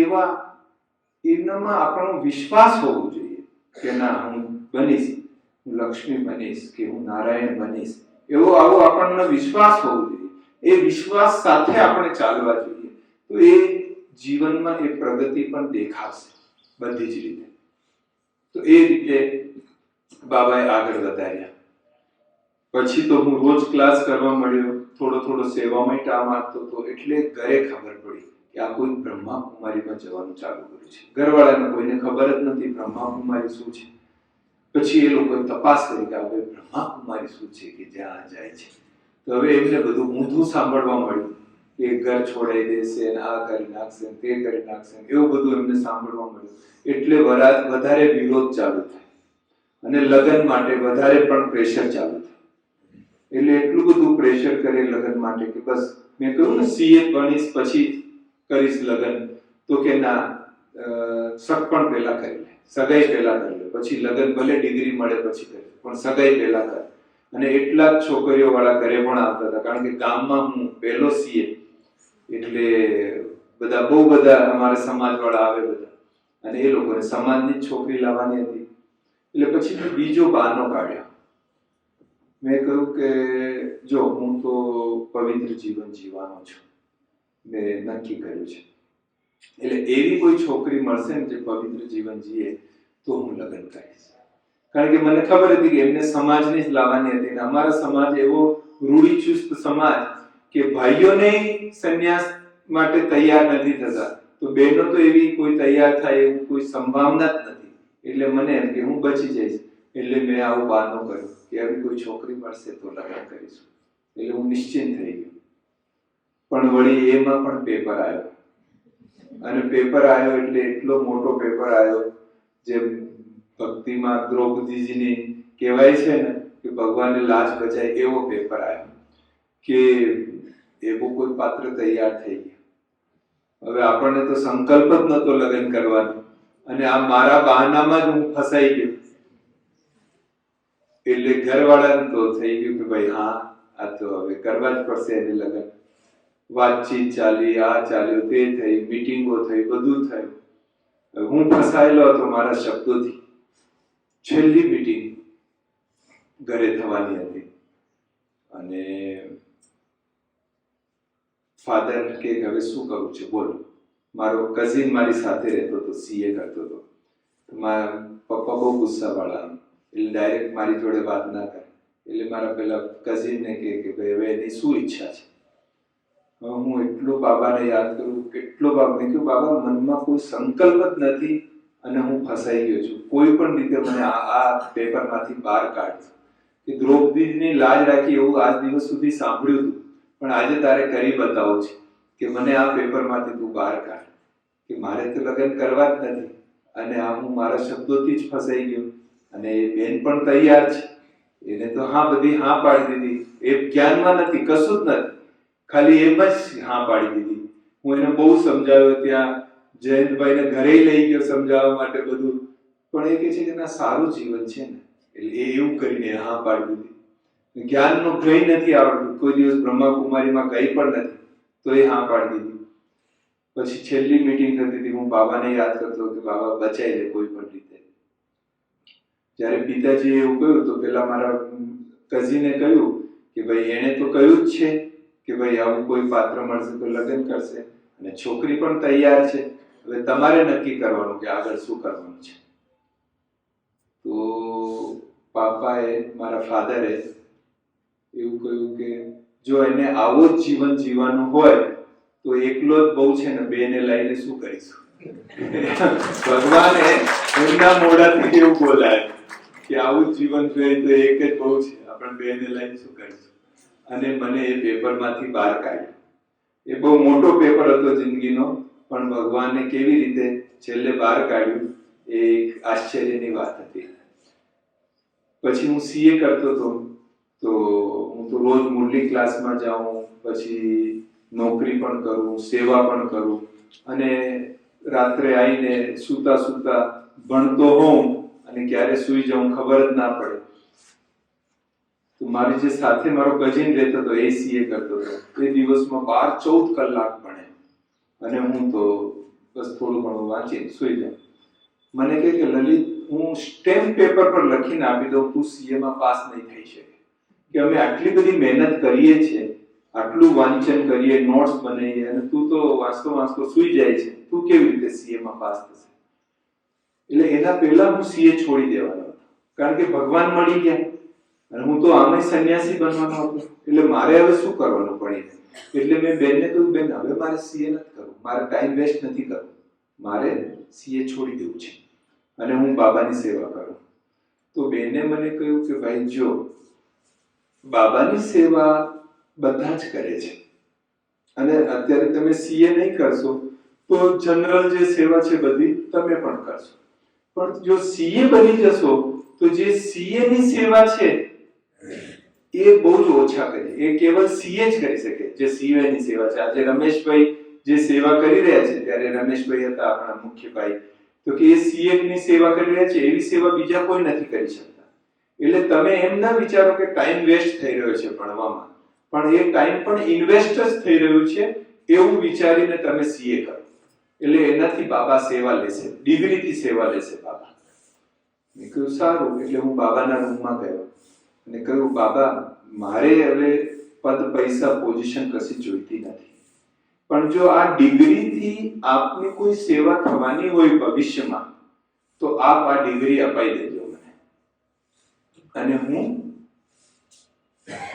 એવા એનામાં આપણો વિશ્વાસ હોવો જોઈએ કે ના હું બનીશ, હું લક્ષ્મી બનીશ કે હું નારાયણ બનીશ, એવો આવો આપણને વિશ્વાસ હોવો જોઈએ. એ વિશ્વાસ સાથે આપણે ચાલવા જોઈએ, તો એ જીવનમાં એ પ્રગતિ પણ દેખાશે બધી જ રીતે. તો એ રીતે બાબાએ આગળ વધાર્યા. પછી તો હું રોજ ક્લાસ કરવા મળ્યો, થોડો થોડો સેવામાં ટાઈમ આપતો હતો. એટલે ઘરે ખબર પડી કે આ કોઈ બ્રહ્માકુમારીમાં જવાનું ચાલુ કર્યું છે. ઘરવાળાને કોઈને ખબર જ નથી બ્રહ્માકુમારી શું છે. પછી એ લોકોએ તપાસ કરી કે હવે બ્રહ્માકુમારી શું છે કે જ્યાં જાય છે. તો હવે એમને બધું ઊંધું સાંભળવા મળ્યું કે ઘર છોડાઈ દેશે, આ કરી નાખશે, તે કરી નાખશે, એવું બધું એમને સાંભળવા મળ્યું. એટલે વધારે વિરોધ ચાલુ થાય અને લગ્ન માટે વધારે પણ પ્રેશર ચાલુ થાય. એટલે એટલું બધું પ્રેશર કરે લગ્ન માટે કે બસ મેં કહ્યું ને સીએ બનીશ પછી કરીશ લગ્ન, તો કે ના સગપણ પહેલા કરી લે, સગાઈ પહેલા કરી લે, પછી લગ્ન ભલે ડિગ્રી મળે પછી કરે, પણ સગાઈ પહેલા કર. અને એટલા જ છોકરીઓ વાળા ઘરે પણ આવતા હતા, કારણ કે ગામમાં હું પહેલો સીએ એટલે બધા બહુ બધા અમારા સમાજ વાળા આવે બધા, અને એ લોકોને સમાજની છોકરી લાવવાની હતી. એટલે પછી મેં બીજો બહાનો કાઢ્યો. મેં કહ્યું કે જો હું તો પવિત્ર જીવન જીવવાનો છું, મેં નક્કી કર્યું છે. એટલે એવી કોઈ છોકરી મળશે ને જે પવિત્ર જીવન જીવે તો હું લગ્ન કરીશ. કારણ કે મને ખબર હતી કે એમને સમાજની જ લાવવાની હતી. અમારા સમાજ એવો રૂઢિચુસ્ત સમાજ કે ભાઈઓને સંન્યાસ માટે તૈયાર નથી થતા, તો બહેનો તો એવી કોઈ તૈયાર થાય એવું કોઈ સંભાવના જ નથી. એટલે મને એમ કે હું બચી જઈશ. એટલે મેં આવું બહાનો કર્યો કે આવી કોઈ છોકરી મળશે તો લગ્ન કરીશું. એટલે હું નિશ્ચિંત થઈ ગયો. પણ વળી એમાં પણ પેપર આવ્યો, અને પેપર આવ્યો એટલે એટલો મોટો પેપર આવ્યો, જે ભક્તિમાં દ્રૌપદીજીની કહેવાય છે ને કે ભગવાનને લાજ બચાય એવો પેપર આવ્યો કે એવું કોઈ પાત્ર તૈયાર થઈ ગયો. હવે આપણને તો સંકલ્પ જ નતો લગ્ન કરવાનો, અને આ મારા બહાનામાં જ હું ફસાઈ ગયો. એટલે ઘરવાળાને તો થઈ ગયું કે ભાઈ હા, આ તો હવે કરવા જ પડશે એને લગ્ન. વાતચીત ચાલી, આ ચાલ્યો, તે થઈ, મીટિંગો થઈ, બધું થયું. હું ફસાયેલો હતો મારા શબ્દોથી. છેલ્લી મીટિંગ ઘરે થવાની હતી, અને ફાધર કે હવે શું કરવું છે બોલો. મારો કઝિન મારી સાથે રહેતો હતો, સીએ કરતો હતો. મારા પપ્પા બહુ ગુસ્સાવાળા, એટલે ડાયરેક્ટ મારી જોડે વાત ના કરે. એટલે મારા પેલા કઝિનને કે ભાઈ હવે એની શું ઈચ્છા છે. હું એટલો બાબાને યાદ કરું, કેટલો બાબા, મેં કહ્યું બાબા મનમાં કોઈ સંકલ્પ જ નથી અને હું ફસાઈ ગયો છું. કોઈ પણ રીતે મને આ પેપરમાંથી બહાર કાઢજો. કે દ્રૌપદીની લાજ રાખી એવું આજ દિવસ સુધી સાંભળ્યું હતું, પણ આજે તારે કરી બતાવવું છે કે મને આ પેપરમાંથી તું બહાર કાઢ. કે મારે તો લગ્ન કરવા જ નથી, અને આ હું મારા શબ્દોથી જ ફસાઈ ગયો. અને એ બેન પણ તૈયાર છે, એને તો હા બધી હા પાડી દીધી. એ જ્ઞાનમાં નથી, કશું જ નથી, ખાલી એમ જ હા પાડી દીધી. હું એને બહુ સમજાવ્યો, ત્યાં જયંતભાઈને ઘરે લઈ ગયો સમજાવવા માટે બધું, પણ એ કહે છે કે ના સારું જીવન છે ને, એટલે એ એવું કરીને હા પાડી દીધી. જ્ઞાનનો ભય નથી આવડતું, કોઈ દિવસ બ્રહ્માકુમારીમાં ગઈ પણ નથી, તો એ હા પાડી દીધી. પછી છેલ્લી મીટિંગ થતી હતી, હું બાબાને યાદ કરતો કે બાબા બચાવી દે કોઈ પણ રીતે. જ્યારે પિતાજીએ એવું કહ્યું તો પેલા મારા કઝિને કહ્યું કે ભાઈ એને તો કહ્યું જ છે કે ભાઈ આવું કોઈ પાત્ર મળશે તો લગ્ન કરશે, અને છોકરી પણ તૈયાર છે, હવે તમારે નક્કી કરવાનું કે આગળ શું કરવાનું છે. તો પાપાએ, મારા ફાધરે એવું કહ્યું કે જો એને આવો જ જીવન જીવવાનું હોય તો એકલો જ બહુ છે ને, બેને લઈને શું કરીશું. ભગવાને એમના મોઢાથી એવું બોલાય કે આવું જ જીવન જોઈએ તો એક જ બહુ છે, આપણે બેને લઈને શું કરીશું. અને મને એ પેપરમાંથી બહાર કાઢ્યો. એ બહુ મોટો પેપર હતો જિંદગીનો, પણ ભગવાને કેવી રીતે છેલ્લે બહાર કાઢ્યું એ એક આશ્ચર્યની વાત હતી. પછી હું સીએ કરતો હતો, તો હું તો રોજ મુરલી ક્લાસમાં જાઉં, પછી નોકરી પણ કરું, સેવા પણ કરું, અને રાત્રે આવીને સૂતા સૂતા ભણતો હોઉં, અને ક્યારે સૂઈ જાઉં ખબર જ ના પડે. તો મારી જે સાથે મારો કઝિન રહેતો હતો એ સીએ કરતો હતો, એ દિવસમાં 12-14 કલાક ભણે, અને હું તો બસ થોડું ઘણું વાંચીને સૂઈ જાઉં. મને કહે કે લલિત, હું સ્ટેમ્પ પેપર પર લખીને આપી દઉં, તું સીએમાં પાસ નહીં થઈ શકે. કે અમે આટલી બધી મહેનત કરીએ છીએ, આટલું વાંચન કરીએ, નોટ્સ બનાવીએ, અને તું તો વાંચતો વાંચતો સૂઈ જાય છે, તું કેવી રીતે સીએમાં પાસ થશે. એટલે એના પહેલા હું સીએ છોડી દેવાનો હતો, કારણ કે ભગવાન મળી ગયા, અને હું તો આમે સંન્યાસી બનવાનો હતો. એટલે મારે હવે શું કરવાનું પડી. એટલે મેં બેનને કહ્યું, બેન હવે મારે સીએ નથી કરવું, મારે ટાઈમ વેસ્ટ નથી કરવું, મારે સીએ છોડી દેવું છે અને હું બાબાની સેવા કરું. તો બેને મને કહ્યું કે ભાઈ જો બાબાની સેવા બધા જ કરે છે, અને અત્યારે તમે સીએ નહીં કરશો તો જનરલ જે સેવા છે બધી તમે પણ કરશો. પણ જો સીએ બની જશો તો જે સીએ ની સેવા છે એ બહુ જ ઓછા કરે. એ કેવલ સીએ જ કરી શકે જે સીએ ની સેવા છે. આજે રમેશભાઈ જે સેવા કરી રહ્યા છે, ત્યારે રમેશભાઈ હતા આપણા મુખ્ય ભાઈ, તો કે એ સીએ ની સેવા કરી રહ્યા છે, એવી સેવા બીજા કોઈ નથી કરી શકતા. એટલે તમે એમ ના વિચારો કે ટાઈમ વેસ્ટ થઈ રહ્યો છે ભણવામાં, પણ એ ટાઈમ પણ ઇન્વેસ્ટ જ થઈ રહ્યું છે એવું વિચારીને તમે સીએ કરો. એટલે એનાથી બાબા સેવા લેશે, ડિગ્રીથી સેવા લેશે બાબા. મેં કહ્યું સારું. એટલે હું બાબાના રૂમમાં ગયો અને કહ્યું, બાબા મારે હવે પદ પૈસા પોઝિશન કશી જોઈતી નથી, પણ જો આ ડિગ્રીથી આપની કોઈ સેવા થવાની હોય ભવિષ્યમાં તો આપ આ ડિગ્રી અપાઈ દેજો મને, અને હું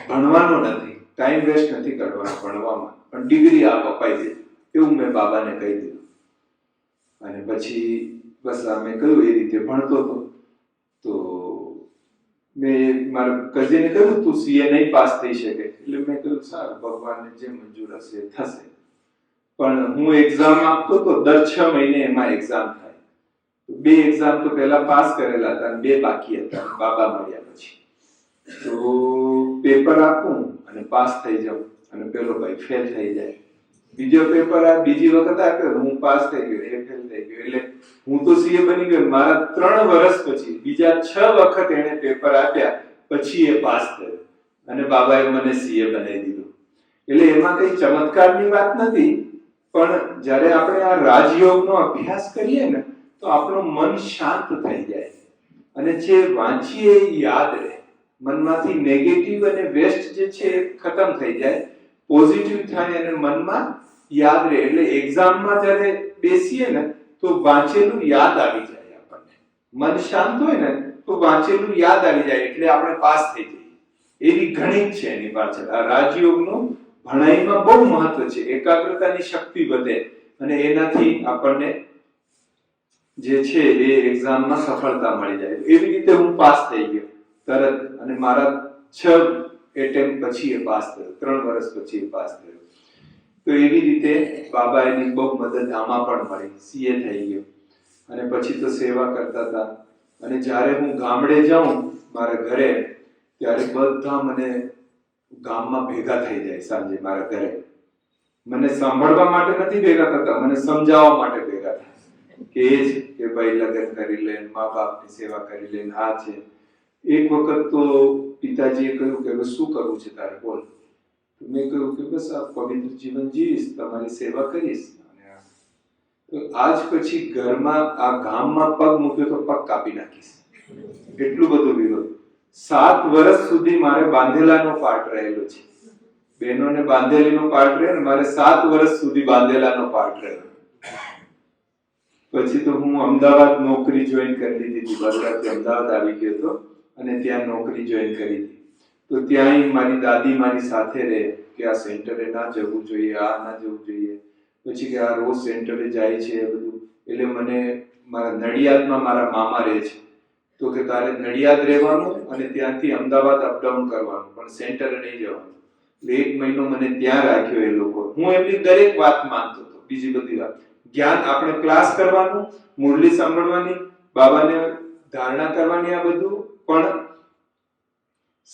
ભણવાનો નથી, ટાઈમ વેસ્ટ નથી કરવાનો ભણવામાં, પણ ડિગ્રી આપ અપાઈ દેજો, એવું મેં બાબાને કહી દીધું. અને પછી બસ મેં કહ્યું એ રીતે ભણતો હતો. તો મેં મારા કઝિને કહ્યું તું સીએ નહીં પાસ થઈ શકે. એટલે મેં કહ્યું સારું, ભગવાનને જે મંજૂર હશે થશે. પણ હું એક્ઝામ આપતો તો, દર 6 મહિને એમાં એક્ઝામ થાય. 2 એક્ઝામ તો પહેલા પાસ કરેલા હતા, 2 બાકી હતા બાબા મળ્યા પછી. તો પેપર આપું અને પાસ થઈ જાઉં, અને પેલો ભાઈ ફેલ થઈ જાય. બીજો પેપર આ બીજી વખત આપ્યો, હું પાસ થઈ ગયો, એ ફેલ થઈ ગયો. એટલે હું તો સીએ બની ગયો. મારા 3 વર્ષ પછી બીજા 6 વખત એને પેપર આપ્યા, પછી એ પાસ થયો અને બાબાએ મને સીએ બનાવી દીધો. એટલે એમાં કઈ ચમત્કારની વાત નથી, પણ જ્યારે આપણે આ રાજયોગનો અભ્યાસ કરીએ ને તો આપણું મન શાંત થઈ જાય અને જે વાંચીએ એ યાદ રહે. મનમાંથી નેગેટિવ અને વેસ્ટ જે છે એ ખતમ થઈ જાય, પોઝિટિવ થાય અને મનમાં યાદ રહે. એટલે એક્ઝામમાં જ્યારે બેસીએ ને તો વાંચેલું યાદ આવી જાય આપણને. મન શાંત હોય ને તો વાંચેલું યાદ આવી જાય એટલે આપણે પાસ થઈ જઈએ. એવી ઘણી છે એની પાછળ. આ રાજયોગનું ભણાઈમાં બહુ મહત્વ છે. એકાગ્રતાની શક્તિ વધે અને એનાથી આપણને જે છે એ એક્ઝામમાં સફળતા મળી જાય. એવી રીતે હું પાસ થઈ ગયો તરત, અને મારા 6 એટેમ્પ પછી એ પાસ થયો, 3 વર્ષ પછી એ પાસ થયો. તો એવી રીતે બાબા એની બહુ મદદ આમાં પણ મળી. સીએ થઈ ગયો અને પછી તો સેવા કરતા હતા. અને જ્યારે હું ગામડે જાઉં મારા ઘરે, ત્યારે બધા મને ગામમાં ભેગા થઈ જાય સાંજે મારા ઘરે. મને સાંભળવા માટે નથી ભેગા થતા, મને સમજાવવા માટે ભેગા થાય કે એ જ કે ભાઈ લગ્ન કરી લે, મા બાપની સેવા કરી લે. આ છે. એક વખત તો પિતાજીએ કહ્યું કે હવે શું કરવું છે તારે, બોલ. મેં કહ્યું કે બસ આ પવિત્ર જીવન જીવીશ, તમારી સેવા કરીશ. તો આજ પછી ઘરમાં આ ગામમાં પગ મૂક્યો તો પગ કાપી નાખીશ, એટલું બધું વિરોધ. 7 વર્ષ સુધી મારે બાંધેલાનો પાઠ રહેલો છે. બહેનોને બાંધેલીનો પાઠ રહે ને, મારે 7 વર્ષ સુધી બાંધેલાનો પાઠ રહ્યો. પછી તો હું અમદાવાદ નોકરી જોઈન કરી લીધી હતી. બરોડાથી અમદાવાદ આવી ગયો હતો અને ત્યાં નોકરી જોઈન કરી હતી. તો ત્યાં મારી દાદી મારી સાથે રહે કે આ સેન્ટરે ના જવું જોઈએ, આ ના જવું જોઈએ. પછી કે આ રોજ સેન્ટરે જાય છે એ બધું. એટલે મને મારા નડિયાદમાં મારા મામા રહે છે, તો કે તારે નડિયાદ રહેવાનું અને ત્યાંથી અમદાવાદ અપડાઉન કરવાનું, પણ સેન્ટરે નહીં જવાનું. એટલે 1 મહિનો મને ત્યાં રાખ્યો એ લોકો. હું એમની દરેક વાત માનતો હતો. બીજી બધી વાત, જ્ઞાન આપણે ક્લાસ કરવાનું, મુરલી સાંભળવાની, બાબાને ધારણા કરવાની, આ બધું, પણ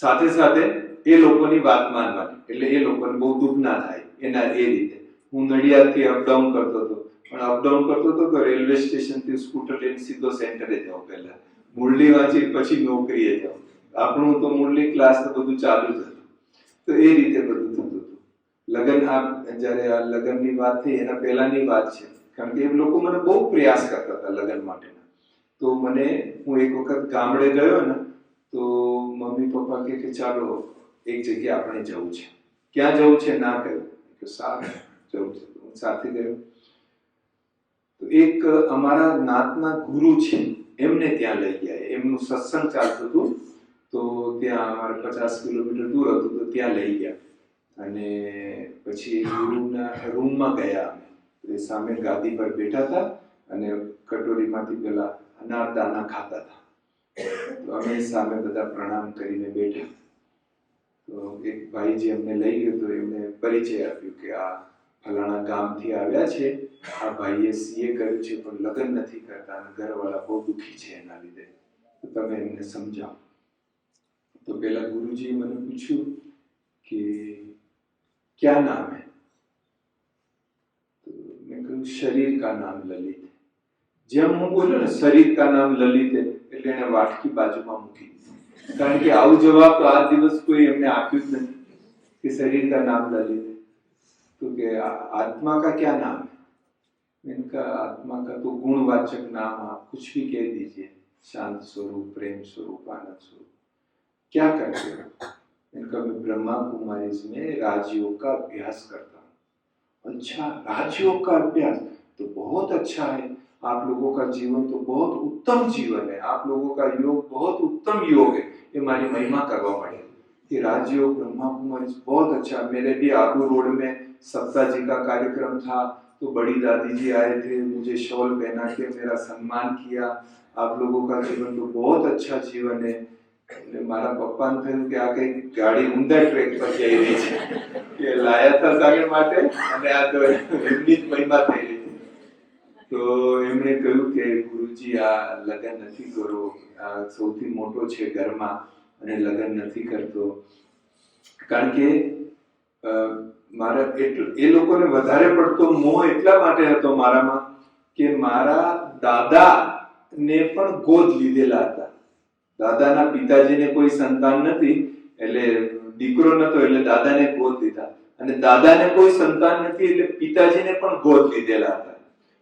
સાથે સાથે એ લોકોની વાત માનવાની. એટલે એ લોકોને બહુ દુઃખ ના થાય એના એ રીતે. હું નડિયાદથી અપડાઉન કરતો હતો, પણ અપડાઉન કરતો હતો તો રેલવે સ્ટેશનથી સ્કૂટર લઈને સીધો સેન્ટરે જાઉં. પહેલા મુરલી વાંચી પછી નોકરીએ જાઉં. આપણું તો મુરલી ક્લાસ તો બધું ચાલુ જ હતું. તો એ રીતે બધું થતું હતું. લગ્ન, જ્યારે આ લગ્નની વાત થઈ એના પહેલાની વાત છે, કારણ કે એ લોકો મને બહુ પ્રયાસ કરતા હતા લગ્ન માટેના. તો હું એક વખત ગામડે ગયો ને તો મમ્મી પપ્પા કે ચાલો એક જગ્યા આપણે જવું છે. ક્યાં જવું છે ના કહ્યું, કે સારું જવું છે. હું સાથે ગયો. તો એક અમારા નાતના ગુરુ છે, એમને ત્યાં લઈ ગયા. એમનું સત્સંગ ચાલતું હતું, તો ત્યાં અમારે 50 કિલોમીટર દૂર હતું, તો ત્યાં લઈ ગયા. અને પછી ગુરુના રૂમમાં ગયા. અમે એ સામે ગાદી પર બેઠા હતા અને કટોરીમાંથી પેલા અનારદાના ખાતા હતા. તો અમે સામે બધા પ્રણામ કરીને બેઠા. તો એક ભાઈ જે અમને લઈ ગયો તો એમને પરિચય આપ્યો કે આ ફલાણા ગામથી આવ્યા છે, આ ભાઈએ સીએ કર્યું છે પણ લગ્ન નથી કરતા અને ઘરવાળા બહુ દુઃખી છે એના લીધે, તો તમે એમને સમજાવો. તો પેલા ગુરુજીએ મને પૂછ્યું કે क्या नाम है? तो मैं कहूँ शरीर का नाम ललित है. જેમ હું બોલ્યો ને શરીર કા નામ લલિત है, એટલે એને વાટકી બાજુમાં મૂકી દીધી. કારણ કે આવું જવાબ તો આ દિવસ કોઈ એમને આપ્યું જ નથી કે શરીર का नाम ललित है. तो કે आत्मा का क्या नाम है? मैंने कहा आत्मा का तो गुणवाचक नाम आप कुछ भी कह दीजिए, शांत स्वरूप, प्रेम स्वरूप, आनंद स्वरूप. क्या करते हो? इनका मैं ब्रह्मा कुमारी में राजयोग का अभ्यास करता हूँ. अच्छा, राजयोग का अभ्यास तो बहुत अच्छा है. आप लोगों का जीवन तो बहुत उत्तम जीवन है, आप लोगों का योग बहुत उत्तम योग है. ये हमारी महिमा करवा पड़े कि राजयोग ब्रह्मा कुमारी बहुत अच्छा. मेरे भी आबू रोड में सप्ताह जी का कार्यक्रम था, तो बड़ी दादी जी आए थे, मुझे शॉल पहना के मेरा सम्मान किया. आप लोगों का जीवन तो बहुत अच्छा जीवन है. મારા પપ્પાને થયું કે આ કઈ ગાડી ઊંધા ટ્રેક પર જઈ રહી છે, કે લાયા હતા સાગર માટે અને આ તો એમની જ મહિમા થઈ રહી છે. તો એમણે કહ્યું કે ગુરુજી આ લગ્ન નથી કરો, આ સૌથી મોટો છે ઘરમાં અને લગ્ન નથી કરતો. કારણ કે મારા એ લોકોને વધારે પડતો મોહ એટલા માટે હતો મારામાં કે મારા દાદા ને પણ ગોદ લીધેલા હતા. દાદાના પિતાજીને કોઈ સંતાન નથી, એટલે દીકરો નતો, એટલે દાદાને ગોદ લીધા, અને દાદાને કોઈ સંતાન નથી એટલે પિતાજીને પણ ગોદ લીધેલા હતા.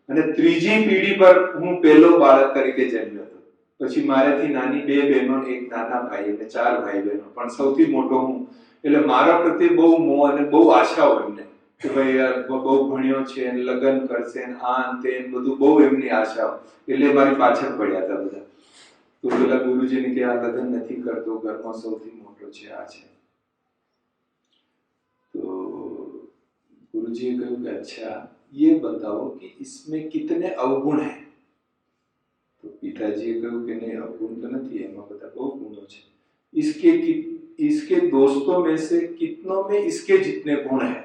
અને ત્રીજી પેઢી પર હું પહેલો બાળક તરીકે જન્મ્યો હતો. પછી મારાથી નાની 2 બહેનો, એક નાના ભાઈ, અને 4 ભાઈ બહેનો, પણ સૌથી મોટો હું. એટલે મારા પ્રત્યે બહુ મોહ અને બહુ આશાઓ એમને કે ભાઈ યાર બહુ ભણ્યો છે, લગ્ન કરશે, આ તે બધું બહુ એમની આશાઓ. એટલે મારી પાછળ પડ્યા હતા બધા. તો પેલા ગુરુજીને કે આ લગ્ન નથી કરતો, ઘરમાં સૌથી મોટો છે, આ છે. તો गुरुजी ने कहा कि अच्छा ये बताओ कि इसमें कितने अवगुण हैं. तो पिताजीए કહ્યું કે નહીં, અવગુણ તો નથી, એમાં બધા બહુ ગુણો છે. इसके दोस्तों में से कितनों में इसके जितने गुण हैं.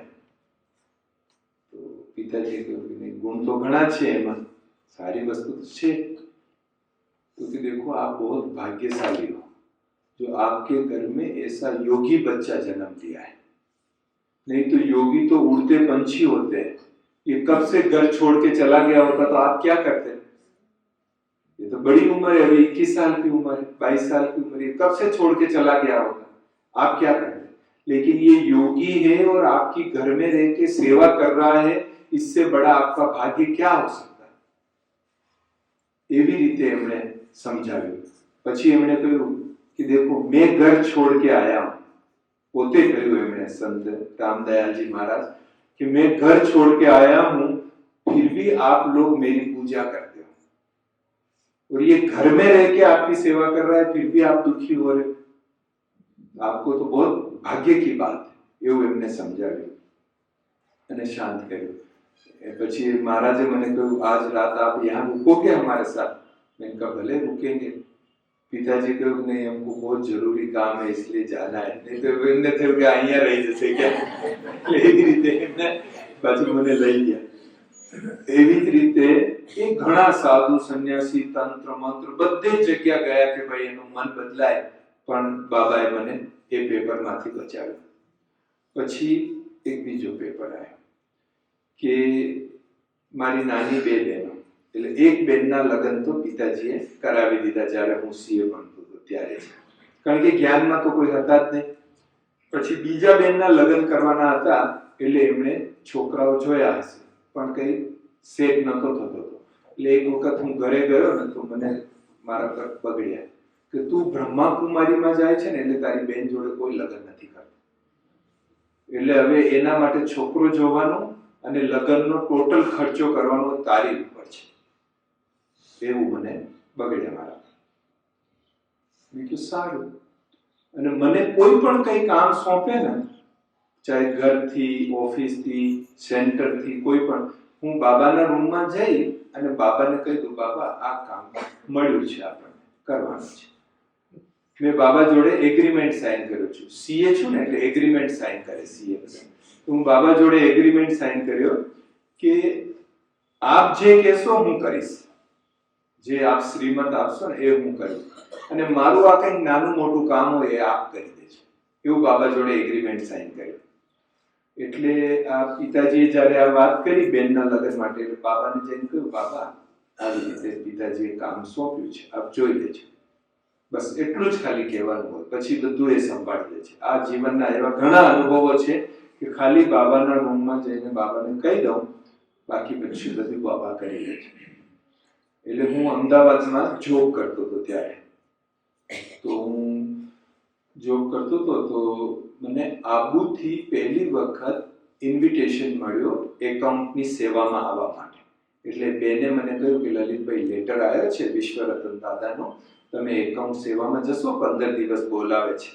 तो पिताजीए કહ્યું કે નહીં, ગુણ તો ઘણા છે, એમાં સારી વસ્તુ તો છે. तो कि देखो आप बहुत भाग्यशाली हो जो आपके घर में ऐसा योगी बच्चा जन्म लिया है. नहीं तो योगी तो उड़ते पंछी होते हैं. ये कब से घर छोड़ के चला गया होता तो आप क्या करते? ये तो बड़ी उम्र है, अभी 21 साल की उम्र है, 22 साल की उम्र है, कब से छोड़ के चला गया होता, आप क्या करते? लेकिन ये योगी है और आपकी घर में रह के सेवा कर रहा है, इससे बड़ा आपका भाग्य क्या हो सकता है. એવી રીતે એમણે સમજાવ્યું. પછી એમણે કહ્યું કે देखो मैं घर छोड़ के आया हूं. પોતે કહ્યું એમણે, સંત रामदयाल जी महाराज, कि मैं घर छोड़ के आया हूं, फिर भी आप लोग मेरी पूजा करते हो, और ये घर में रह के आपकी सेवा कर रहा है, फिर भी आप दुखी हो रहे हो. आपको तो बहुत भाग्य की बात है. એવું એમને સમજાવ્યું અને શાંત કર્યું. પછી महाराजे મને કહ્યું, आज रात आप यहाँ रुकोगे हमारे साथ? मैंने कहा भले रुकेंगे. पिताजी કહ્યું કે નહીં, हमको बहुत जरूरी काम है इसलिए जाना है. नहीं तो એમને થયું કે અહીંયા રહી જશે કે. એવી રીતે એમને પાછું મને લઈ ગયા. એવી જ રીતે એ ઘણા સાધુ સન્યાસી તંત્ર મંત્ર બધે જગ્યા ગયા કે ભાઈ એનું મન બદલાય, પણ બાબાએ મને એ પેપરમાંથી બચાવ્યો. પછી એક બીજો પેપર આવ્યો કે મારી નાની 2 બહેનો, એટલે એક બેનના લગ્ન તો પિતાજીએ કરાવી દીધા જ્યારે હું સીએ ભણતો હતો ત્યારે, કારણ કે જ્ઞાનમાં તો કોઈ હતા જ નહીં. પછી બીજા બેનના લગ્ન કરવાના હતા, એટલે એમણે છોકરાઓ જોયા હશે, પણ કઈ સેટ નતો થતો. એટલે એક વખત હું ઘરે ગયો ને તો મને મારા પર બગડ્યા કે તું બ્રહ્માકુમારીમાં જાય છે ને એટલે તારી બેન જોડે કોઈ લગ્ન નથી કરતો, એટલે હવે એના માટે છોકરો જોવાનો અને લગ્નનો ટોટલ ખર્ચો કરવાનો તારી ઉપર છે. એવું મને બગડ્યા મારા. મેં કીધું સારું. અને મને કોઈ પણ કઈ કામ સોંપે ને, ચાહે ઘરથી, ઓફિસથી, સેન્ટરથી, કોઈ પણ, હું બાબાના રૂમમાં જઈ અને બાબાને કહી દઉં, બાબા આ કામ મળ્યું છે, આપણને કરવાનું છે. મેં બાબા જોડે એગ્રીમેન્ટ સાઇન કર્યો છું. સીએ છું ને એટલે એગ્રીમેન્ટ સાઇન કરે સીએ. તો હું બાબા જોડે એગ્રીમેન્ટ સાઇન કર્યો કે આપ જે કહેશો હું કરીશ, જે આપ શ્રીમત આપશો ને એ હું કરીશ, અને મારું આ કંઈક નાનું મોટું કામ હોય એ આપ કરી દેજો. એવું બાબા જોડે એગ્રીમેન્ટ સાઇન કર્યો. એટલે આ પિતાજીએ જ્યારે આ વાત કરી બેનના લગ્ન માટે, એટલે બાબાને જઈને કહ્યું, બાબા આવી રીતે પિતાજીએ કામ સોંપ્યું છે, આપ જોઈ લેજો. બસ એટલું જ ખાલી કહેવાનું હોય, પછી બધું એ સંભાળી લે છે. આ જીવનના એવા ઘણા અનુભવો છે કે ખાલી બાબાના રૂમમાં જઈને બાબાને કહી દઉં, બાકી પછી બધું બાબા કરી લે છે. એટલે હું અમદાવાદમાં જોબ કરતો હતો ત્યારે, તો હું જોબ કરતો હતો તો મને આબુથી પહેલી વખત ઇન્વિટેશન મળ્યો એકાઉન્ટની સેવામાં આવવા માટે. એટલે બેને મને કહ્યું કે લલિતભાઈ લેટર આવ્યો છે વિશ્વરતન દાદાનો, તમે એકાઉન્ટ સેવામાં જશો, 15 દિવસ બોલાવે છે.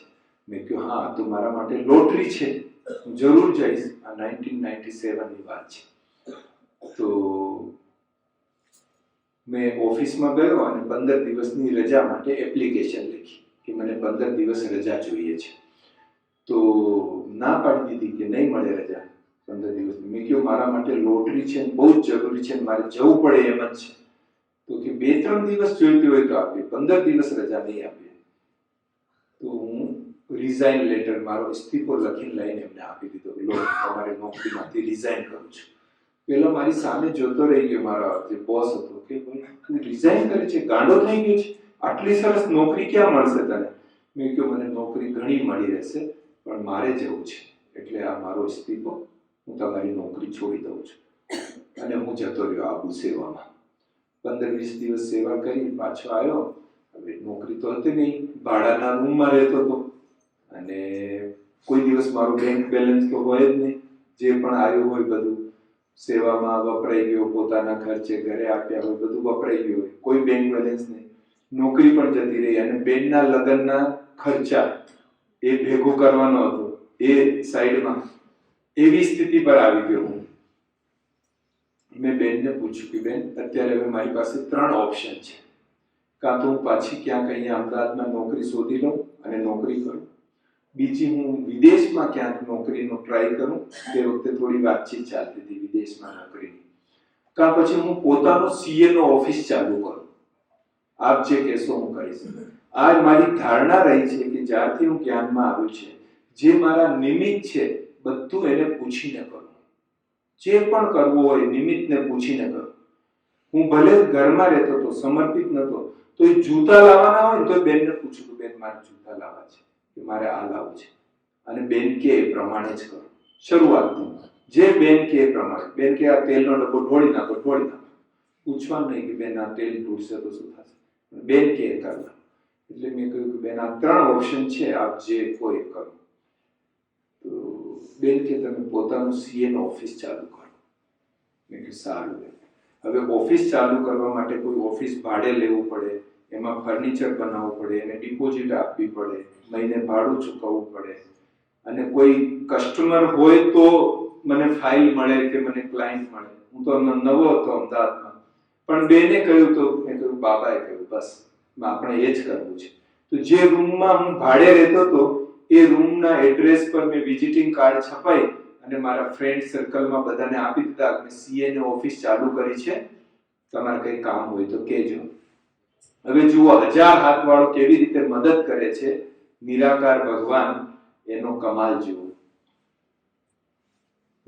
મેં કહ્યું હા, તો મારા માટે લોટરી છે, હું જરૂર જઈશ. આ 1997 ની વાત છે. તો મેં ઓફિસમાં ગયો અને 15 દિવસની રજા માટે એપ્લિકેશન લખી કે મને 15 દિવસ રજા જોઈએ છે. તો ના પાડી દીધી કે નહીં મળે રજા 15 દિવસની. મેં કહ્યું મારા માટે લોટરી છે, બહુ જ જરૂરી છે, મારે જવું પડે એમ જ છે. તો કે 2-3 દિવસ જોઈતી હોય તો આપીએ, 15 દિવસ રજા નહીં આપીએ. તો હું રિઝાઇન લેટર, મારો ઇસ્તીફો લખીને લઈને એમને આપી દીધો. લો, તમારે નોકરીમાંથી રિઝાઇન કરું છું. પેલો મારી સામે જોતો રહી ગયો, મારો જે બોસ હતો, કે ભાઈ તું રિઝાઇન કરે છે, ગાંડો થઈ ગયો છે, આટલી સરસ નોકરી ક્યાં મળશે તને? મેં કહ્યું મને નોકરી ઘણી મળી રહેશે, પણ મારે જવું છે, એટલે આ મારો ઇસ્તીફો, હું તમારી નોકરી છોડી દઉં છું. અને હું જતો રહ્યો આબુ સેવામાં. 15-20 દિવસ સેવા કરી પાછો આવ્યો. હવે નોકરી તો હતી નહીં, ભાડાના રૂમમાં રહેતો હતો, અને કોઈ દિવસ મારું બેંક બેલેન્સ તો હોય જ નહીં. જે પણ આવ્યું હોય બધું સેવામાં વપરાઈ ગયો, પોતાના ખર્ચે ઘરે આપ્યા હોય બધું વપરાઈ ગયું હોય, કોઈ બેંક બેલેન્સ નહીં. નોકરી પણ જતી રહી, અને બેનના લગ્નના ખર્ચા એ ભેગું કરવાનો હતો, એ સાઈડમાં. એવી સ્થિતિ પર આવી ગયો હું. મેં બેનને પૂછ્યું કે બેન, અત્યારે હવે મારી પાસે 3 ઓપ્શન છે. કાં તો હું પાછી ક્યાંક અહીંયા અમદાવાદમાં નોકરી શોધી લઉં અને નોકરી કરું, બીજી હું વિદેશમાં ક્યાંક નોકરીનો ટ્રાય કરું. તે વખતે થોડી વાતચીત ચાલતી હતી વિદેશમાં નોકરીની. કાં પછી હું પોતાનો CA નો ઓફિસ ચાલુ કરું. આપ જે કહેશો હું કરીશ. આ મારી ધારણા રહી છે કે જ્યારથી હું જ્ઞાનમાં આવ્યું છે, જે મારા નિમિત્ત છે બધું એને પૂછીને કરું. જે પણ કરવું હોય નિમિત્તને પૂછીને કરું. હું ભલે ઘરમાં રહેતો હતો, સમર્પિત નતો, તો એ જૂતા લાવવાના હોય ને તો બેનને પૂછું કે બેન મારે જૂતા લાવવા છે, કે મારે આ લાવવું છે, અને બેન કે એ પ્રમાણે જ કરું. શરૂઆતમાં જે બેન કે એ પ્રમાણે. બેન કે આ તેલનો ડબ્બો ઢોળી નાખો, ઢોળી નાખો. પૂછવાનું નહીં કે બેન આ તેલ ઢૂળશે તો શું થશે, બેન કે એ કરવા. એટલે મેં કહ્યું કે બેન આ 3 ઓપ્શન છે, આપ જે કોઈ કરો. તો બેન કે તમે પોતાનું CA નો ઓફિસ ચાલુ કરો. મેં કહ્યું સારું. હવે ઓફિસ ચાલુ કરવા માટે કોઈ ઓફિસ ભાડે લેવું પડે, એમાં ફર્નિચર બનાવવું પડે, એને ડિપોઝિટ આપવી પડે, મહિને ભાડું ચૂકવવું પડે, અને કોઈ કસ્ટમર હોય તો મને ફાઇલ મળે કે મને ક્લાયન્ટ મળે. હું તો નવો હતો અમદાવાદમાં, પણ બેને કહ્યું તો મેં કહ્યું, બાબાએ કહ્યું બસ આપણે એ જ કરવું છે. તો જે રૂમમાં હું ભાડે રહેતો હતો એ રૂમના એડ્રેસ પર મેં વિઝિટિંગ કાર્ડ છપાઈ અને મારા ફ્રેન્ડ સર્કલમાં બધાને આપી દીધા કે CA ની ઓફિસ ચાલુ કરી છે, તમારે કઈ કામ હોય તો કહેજો. હવે જુઓ 1000 હાથવાળો કેવી રીતે મદદ કરે છે. નિરાકાર ભગવાન, એનો કમાલ જુઓ.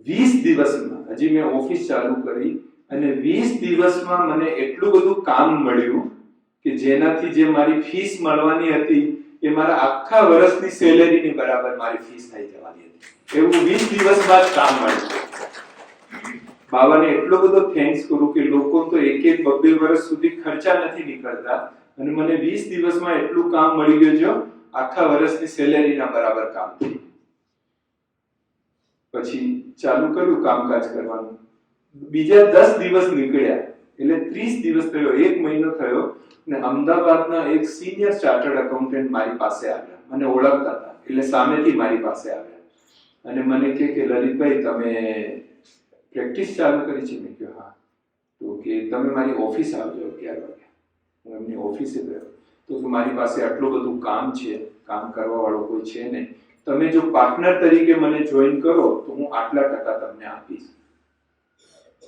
20 દિવસમાં હજી મેં ઓફિસ ચાલુ કરી, અને 20 દિવસમાં મને એટલું બધું કામ મળ્યું કે જેનાથી જે મારી ફીસ મળવાની હતી એ મારા આખા વર્ષની સેલેરીની બરાબર મારી ફીસ થઈ જવાની હતી. એવું 20 દિવસ બાદ કામ મળ્યું. બાબાને એટલો બધો થેન્ક્સ કરું કે લોકો તો 1-2 વર્ષ સુધી ખર્ચા નથી નીકળતા, અને મને 20 દિવસમાં એટલું કામ મળી ગયું જો આખા વર્ષની સેલેરીના બરાબર કામ થયું. પછી ચાલુ કર્યું કામકાજ કરવાનું. બીજા 10 દિવસ નીકળ્યા એટલે 30 દિવસ થયો, 1 મહિનો થયો, ને અમદાવાદના એક સિનિયર ચાર્ટર્ડ એકાઉન્ટન્ટ મારી પાસે આવ્યા. મને ઓળખતા હતા એટલે સામેથી મારી પાસે આવ્યા અને મને કે લલિતભાઈ તમે પ્રેક્ટિસ ચાલુ કરી છે? મેં કહ્યું હા. તો કે તમે મારી ઓફિસ આવજો 11 વાગે. હું એમની ઓફિસે ગયો તો કે મારી પાસે આટલું બધું કામ છે, કામ કરવા વાળો કોઈ છે નહીં, તમે જો પાર્ટનર તરીકે મને જોઈન કરો તો હું આટલા ટકા તમને આપીશ.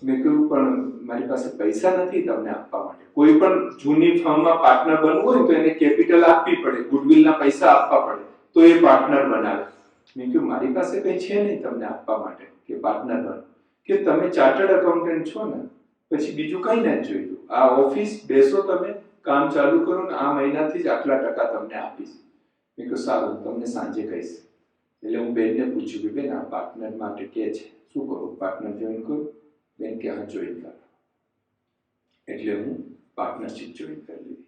મેં કહ્યું પણ મારી પાસે પૈસા નથી તમને આપવા માટે. કોઈ પણ જૂની ફર્મમાં પાર્ટનર બનવું હોય તો એને કેપિટલ આપવી પડે, ગુડવિલના પૈસા આપવા પડે તો એ પાર્ટનર બનાવે. મેં કહ્યું મારી પાસે કંઈ છે નહીં તમને આપવા માટે કે પાર્ટનર બનો. કે તમે ચાર્ટર્ડ એકાઉન્ટન્ટ છો ને, પછી બીજું કંઈ નથી જોઈતું. આ ઓફિસ બેસો, તમે કામ ચાલુ કરો ને આ મહિનાથી જ આટલા ટકા તમને આપીશ. મેં કહ્યું સારું, તમને સાંજે કહીશ. એટલે હું બેનને પૂછ્યું કે બેન આ પાર્ટનર માટે કે છે, શું કરું, પાર્ટનર જોઈન કરું? બેન કે હા જોઈન કરો. એટલે હું પાર્ટનરશિપ જોઈન કરી લીધી.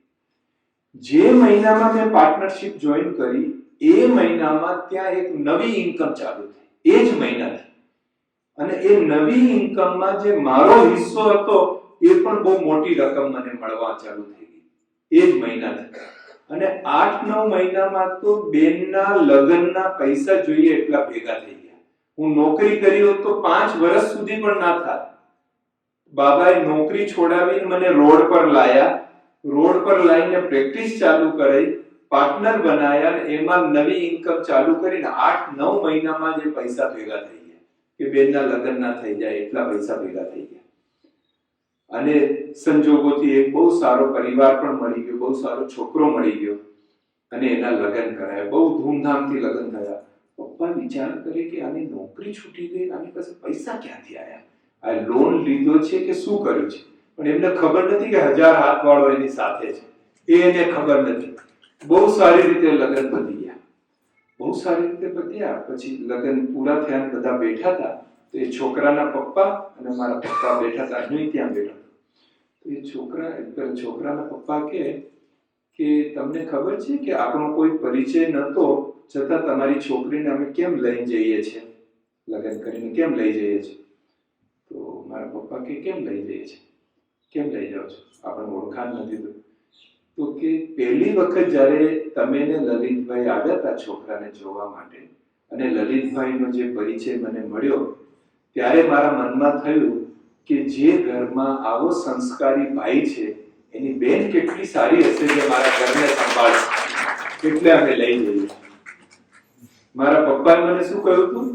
જે મહિનામાં મેં પાર્ટનરશિપ જોઈન કરી એ મહિનામાં ત્યાં એક નવી ઇન્કમ ચાલુ થઈ, એ જ મહિનાથી. અને એ નવી ઇન્કમમાં જે મારો હિસ્સો હતો એ પણ બહુ મોટી રકમ મને મળવા ચાલુ થઈ ગઈ એ જ મહિનાથી. અને 8-9 મહિનામાં તો બેનના લગ્નના પૈસા જોઈએ એટલા ભેગા થઈ ગયા. હું નોકરી કરી હોત તો 5 વર્ષ સુધી પણ ના થાત. બાબાએ નોકરી છોડાવીને મને રોડ પર લાયા, રોડ પર લાવીને પ્રેક્ટિસ ચાલુ કરી, પાર્ટનર બનાયા, અને એમાં નવી ઇન્કમ ચાલુ કરીને 8-9 મહિનામાં જે પૈસા ભેગા થઈ ગયા કે બેનના લગ્ન ના થઈ જાય એટલા પૈસા ભેગા થઈ ગયા. અને સંજોગોથી એક બહુ સારો પરિવાર પણ મળી ગયો, બહુ સારો છોકરો મળી ગયો. અને એના લગ્ન કરાયા, બહુ ધૂમધામથી લગ્ન થયા. પપ્પા વિચાર કરે કે આની નોકરી છૂટી ગઈ, આની પાસે પૈસા ક્યાંથી આવ્યા, આ લોન લીધો છે કે શું કર્યું છે. પણ એમને ખબર નથી કે 1000 હાથ વાળો એની સાથે છે, એ એને ખબર નથી. બહુ સારી રીતે લગ્ન પતી ગયા, બહુ સારી રીતે પત્યા. પછી લગ્ન પૂરા થયા, બધા બેઠા હતા. તો એ છોકરાના પપ્પા અને મારા પપ્પા બેઠા હતા, હું ત્યાં બેઠો. તો એ છોકરાના પપ્પા કે તમને ખબર છે કે આપણો કોઈ પરિચય નહોતો, છતાં તમારી છોકરીને અમે કેમ લઈ જઈએ છીએ, લગ્ન કરીને કેમ લઈ જઈએ છીએ. તો મારા પપ્પા કે કેમ લઈ જઈએ છીએ, કેમ લઈ જાઓ છો, આપણને ઓળખાણ નથી. તો કે પહેલી વખત જ્યારે તમે ને લલિતભાઈ આવ્યા હતા છોકરાને જોવા માટે, અને લલિતભાઈનો જે પરિચય મને મળ્યો, ત્યારે મારા મનમાં થયું કે જે ઘરમાં આવો સંસ્કારી ભાઈ છે એની બેન કેટલી સારી હશે જે મારા ઘરને સંભાળશે, એટલે અમે લઈ જઈએ. મારા પપ્પાએ મને શું કહ્યું હતું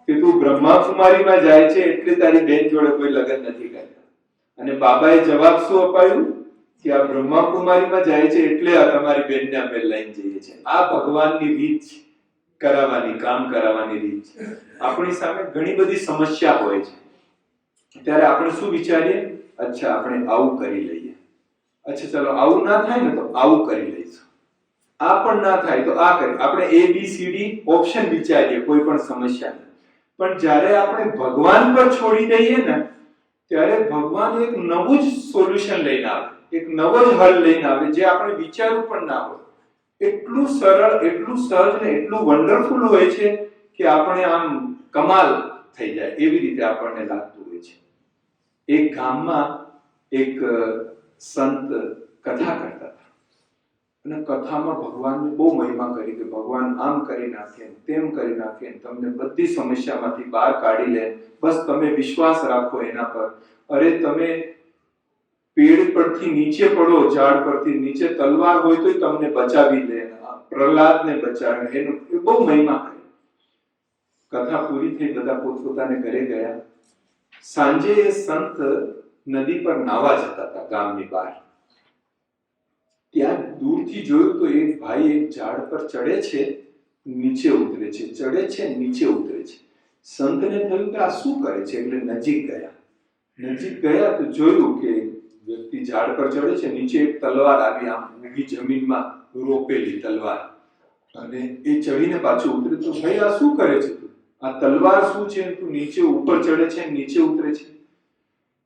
કે તું બ્રહ્માકુમારીમાં જાય છે એટલે તારી બેન જોડે કોઈ લગ્ન નથી કરતા. અને બાબાએ જવાબ શું અપાયું કે આ બ્રહ્માકુમારીમાં જાય છે એટલે આ તમારી બેનને અમે લઈને જઈએ છીએ. આ ભગવાનની રીત છે, કરાવવાની, કામ કરાવવાની રીત છે. આપણી સામે ઘણી બધી સમસ્યા હોય છે, ત્યારે આપણે શું વિચારીએ, અચ્છા આપણે આવું કરી લઈએ, અચ્છા ચલો આવું ના થાય ને તો આવું કરી લઈશું, આ પણ ના થાય તો આ કરી. આપણે ABCD ઓપ્શન વિચારીએ કોઈ પણ સમસ્યા. પણ જ્યારે આપણે ભગવાન પર છોડી દઈએ ને, ત્યારે ભગવાન એક નવું જ સોલ્યુશન લઈને આવે, એક નવો જ હલ લઈને આવે, જે આપણે વિચાર્યું પણ ના હોય. એટલું સરળ, એટલું સહજ ને એટલું વન્ડરફુલ હોય છે કે આપણે આમ કમાલ થઈ જાય એવી રીતે આપણને લાગતું હોય છે. એક ગામમાં એક સંત કથા કરતા હતા, અને કથામાં ભગવાનની બહુ મહિમા કરી કે ભગવાન આમ કરી નાખે, તેમ કરી નાખે, તમને બધી સમસ્યામાંથી બહાર કાઢી લે, બસ તમે વિશ્વાસ રાખો એના પર. અરે તમે પેડ પરથી નીચે પડો, ઝાડ પરથી નીચે, તલવાર હોય તો તમને બચાવી લે, પ્રહલાદને બચાવે, એનું બહુ મહિમા કરી. કથા પૂરી થઈ, બધા પોતપોતાને ઘરે ગયા. સાંજે એ સંત નદી પર નાવા જતા હતા ગામની બહાર. ત્યાં દૂરથી જોયું તો એક ભાઈ એક ઝાડ પર ચડે છે, નીચે ઉતરે છે, ચડે છે, નીચે ઉતરે છે. સંતને થયું કે આ શું કરે છે, એટલે નજીક ગયા. નજીક ગયા તો જોયું કે વ્યક્તિ ઝાડ પર ચડે છે, નીચે એક તલવાર આવી, આમ ઊભી જમીનમાં રોપેલી તલવાર, અને એ ચડીને પાછું ઉતરે. તો ભાઈ આ શું કરે છે તું, આ તલવાર શું છે, તું નીચે ઉપર ચડે છે, નીચે ઉતરે છે.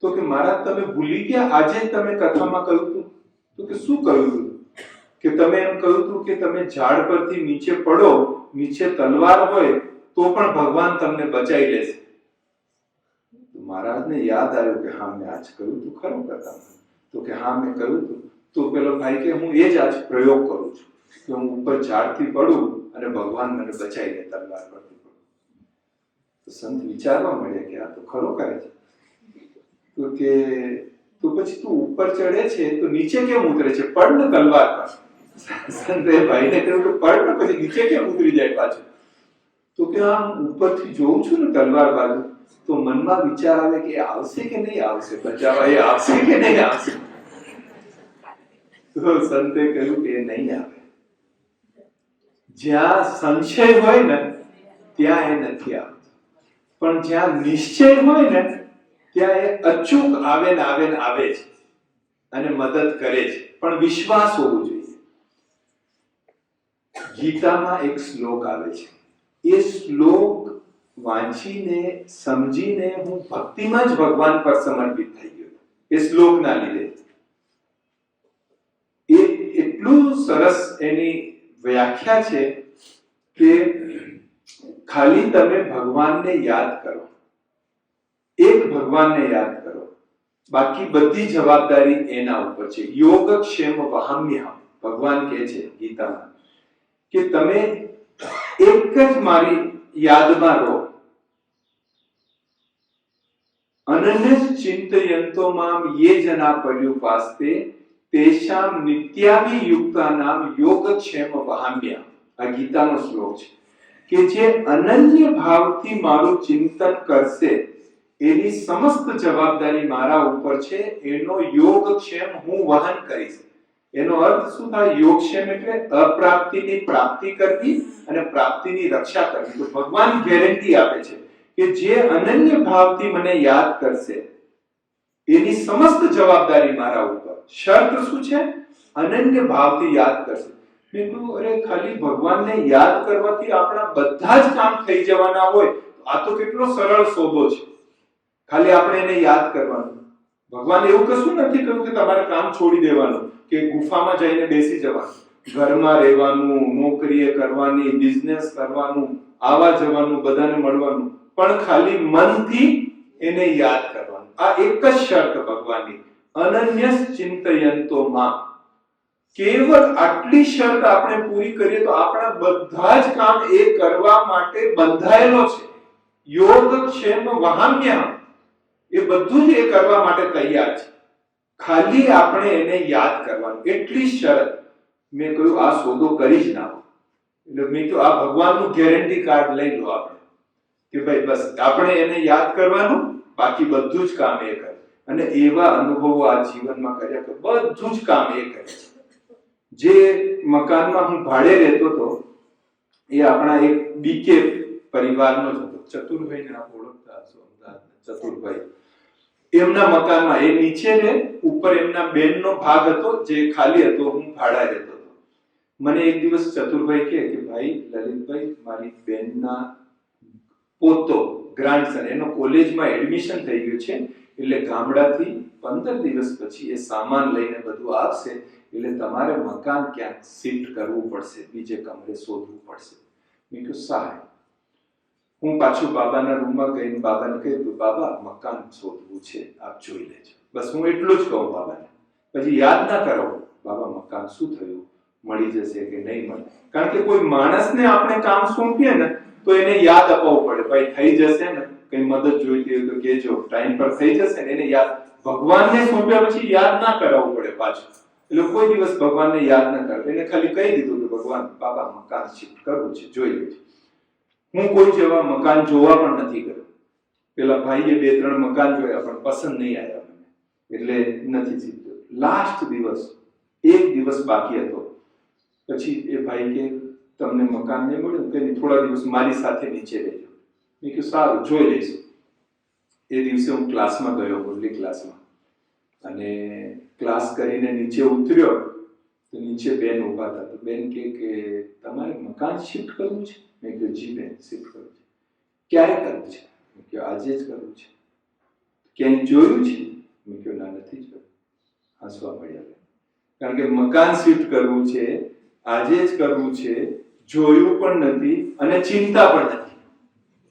તો કે મહારાજ તમે ભૂલી ગયા, આજે તમે કથામાં કહ્યું હતું. તો કે શું કહ્યું હતું, કે તમે એમ કહ્યું હતું કે તમે ઝાડ પરથી નીચે પડો, નીચે તલવાર હોય તો પણ ભગવાન તમને બચાવી લેશે. મહારાજને યાદ આવ્યું કે હા મેં આજ કહ્યું હતું ખરું કથામાં. તો કે હા મેં કહ્યું હતું. તો પેલો ભાઈ કે હું એ જ આજ પ્રયોગ કરું છું કે હું ઉપર ઝાડથી પડું અને ભગવાન મને બચાવી લે તલવાર પરથી પડું. તો સંત વિચારવા મળ્યા કે આ તો ખરો કરે છે. તો કે તો પછી તું ઉપર ચડે છે તો નીચે કેમ ઉતરે છે, પડ ને તલવાર પર. સંતે ભાઈને કહ્યું કે પડ ને પછી નીચે કેમ ઉતરી જાય પાછું. તો કે આમ ઉપરથી જોઉં છું ને તલવાર બાજુ, તો મનમાં વિચાર આવે કે આવશે કે નહીં આવશે, બચાવવા એ આવશે કે નહીં આવશે. તો સંતે કહ્યું કે નહીં આવે. જ્યાં સંશય હોય ને ત્યાં એ નથી આવતો, પણ જ્યાં નિશ્ચય હોય ને ત્યાં એ અચૂક આવે ને આવે ને આવે છે અને મદદ કરે છે, પણ વિશ્વાસ હોવો જોઈએ. ગીતામાં એક શ્લોક આવે છે, એ શ્લોક વાંચીને સમજીને હું ભક્તિમાં જ ભગવાન પર સમર્પિત થઈ ગયો એ શ્લોકના લીધે. એ એટલું સરસ એની વ્યાખ્યા છે કે ખાલી તમે ભગવાનને યાદ કરો, એક ભગવાનને યાદ કરો, બાકી બધી જવાબદારી એના ઉપર છે. યોગક્ષેમ વહામ્યહમ ભગવાન કહે છે ગીતામાં કે તમે એક જ મારી યાદમાં રહો. અનન્ય ચિંતયંતો મામ યે જના પર્યુપાસ્તે તેષામ નિત્યાભિયુક્તાનામ યોગક્ષેમ વહામ્ય. આ ગીતાનો શ્લોક છે કે જે અનન્ય ભાવથી મારું ચિંતન કરશે એની સમસ્ત જવાબદારી મારા ઉપર છે, એનો યોગક્ષેમ હું વહન કરીશ. એનો અર્થ શું થાય? યોગક્ષેમ એટલે અપ્રાપ્તિની પ્રાપ્તિ કરવી અને પ્રાપ્તિની રક્ષા કરવી. તો ભગવાન ગેરંટી આપે છે કે જે અનન્ય ભાવથી મને યાદ કરશે એની સમસ્ત જવાબદારી મારા ઉપર. શરત શું છે? અનન્ય ભાવથી યાદ કરશે. મેં કીધું અરે ખાલી ભગવાનને યાદ કરવાથી આપણા બધા જ કામ થઈ જવાના હોય, આ તો કેટલો સરળ સોદો છે. ખાલી આપણે એને યાદ કરવાનું. ભગવાન એવું કશું નથી કહ્યું કે તમારે કામ છોડી દેવાનું કે ગુફામાં જઈને બેસી જવાનું. ઘરમાં રહેવાનું, નોકરીએ કરવાની, બિઝનેસ કરવાનું, આવા જવાનું, બધાને મળવાનું, પણ ખાલી મનથી એને યાદ કરવાનું. આ એક જ શરત ભગવાનની, અનન્ય ચિંતયંતો માં. કેવળ આટલી શરત આપણે પૂરી કરીએ તો આપણા બધા જ કામ એ કરવા માટે બંધાયેલો છે. યોગક્ષેમ વહામ્ય, એ બધું જ એ કરવા માટે તૈયાર છે. ખાલી આપણે એને યાદ કરવાનું, એટલી શરત. મેં કહ્યું આ સોદો કરી જ નાખો. એટલે મેં કહ્યું આ ભગવાનનું ગેરંટી કાર્ડ લઈ લો આપણે કે ભાઈ બસ આપણે એને યાદ કરવાનું, બાકી બધું જ કામ એ કરે. અને એવા અનુભવો આ જીવનમાં કર્યા કે બધું જ કામ એ કરે છે. જે મકાનમાં હું ભાડે રહેતો હતો એ આપણા એક બીકે પરિવારનો જ હતો. ચતુરભાઈને આપ ઓળખતા હશો, ચતુરભાઈ. એમના મકાનમાં એ નીચે ને ઉપર એમના બેનનો ભાગ હતો જે ખાલી હતો, હું ભાડા રહેતો હતો. મને એક દિવસ ચતુરભાઈ કહે કે ભાઈ લલિતભાઈ, મારી બેનના પોતો ગ્રાન્ડસન એનો કોલેજમાં એડમિશન થઈ ગયું છે, એટલે ગામડાથી 15 દિવસ પછી એ સામાન લઈને બધું આવશે, એટલે તમારે મકાન ક્યાંક શિફ્ટ કરવું પડશે, બીજે કમરે શોધવું પડશે. મેં કહ્યું સાહેબ. હું પાછું બાબાના રૂમમાં ગઈને બાબાને કહ્યું બાબા મકાન શોધવું છે, આપ જોઈ લેજો. બસ હું એટલું જ કહું બાબાને, પછી યાદ ના કરો બાબા મકાન શું થયું, મળી જશે કે નહીં મળે. કારણ કે કોઈ માણસને આપણે કામ સોંપીએ ને તો એને યાદ અપાવવું પડે, ભાઈ થઈ જશે ને, કઈ મદદ જોઈતી હોય તો કહેજો, ટાઈમ પર થઈ જશે ને. એને યાદ, ભગવાનને સોંપ્યા પછી યાદ ના કરાવવું પડે પાછું. એટલે કોઈ દિવસ ભગવાનને યાદ ના કરે, એને ખાલી કહી દીધું કે ભગવાન બાબા મકાન શિફ્ટ કરવું છે, જોઈ લેજો. હું કોઈ જેવા મકાન જોવા પણ નથી ગયો. પેલા ભાઈએ 2-3 મકાન જોયા પણ પસંદ નહીં આવ્યા મને, એટલે નથી જીત્યો. લાસ્ટ દિવસ, એક દિવસ બાકી હતો, પછી એ ભાઈ કે તમને મકાન નહીં મળ્યું કે થોડા દિવસ મારી સાથે નીચે રહેજો. મેં કીધું સારું, જોઈ લઈશું. એ દિવસે હું ક્લાસમાં ગયો, મુરલી ક્લાસમાં, અને ક્લાસ કરીને નીચે ઉતર્યો તો નીચે બેન ઉભા હતા. તો બેન કે તમારે મકાન શિફ્ટ કરવું છે? મેં કહ્યું જી બેન, શિફ્ટ કરવું છે. ક્યારે કરવું છે? મેં કહ્યું આજે જ કરવું છે. ક્યાંય જોયું છે? મેં કહ્યું ના, નથી જોયું. હસવા મળ્યા. કારણ કે મકાન શિફ્ટ કરવું છે, આજે જ કરવું છે, જોયું પણ નથી અને ચિંતા પણ નથી,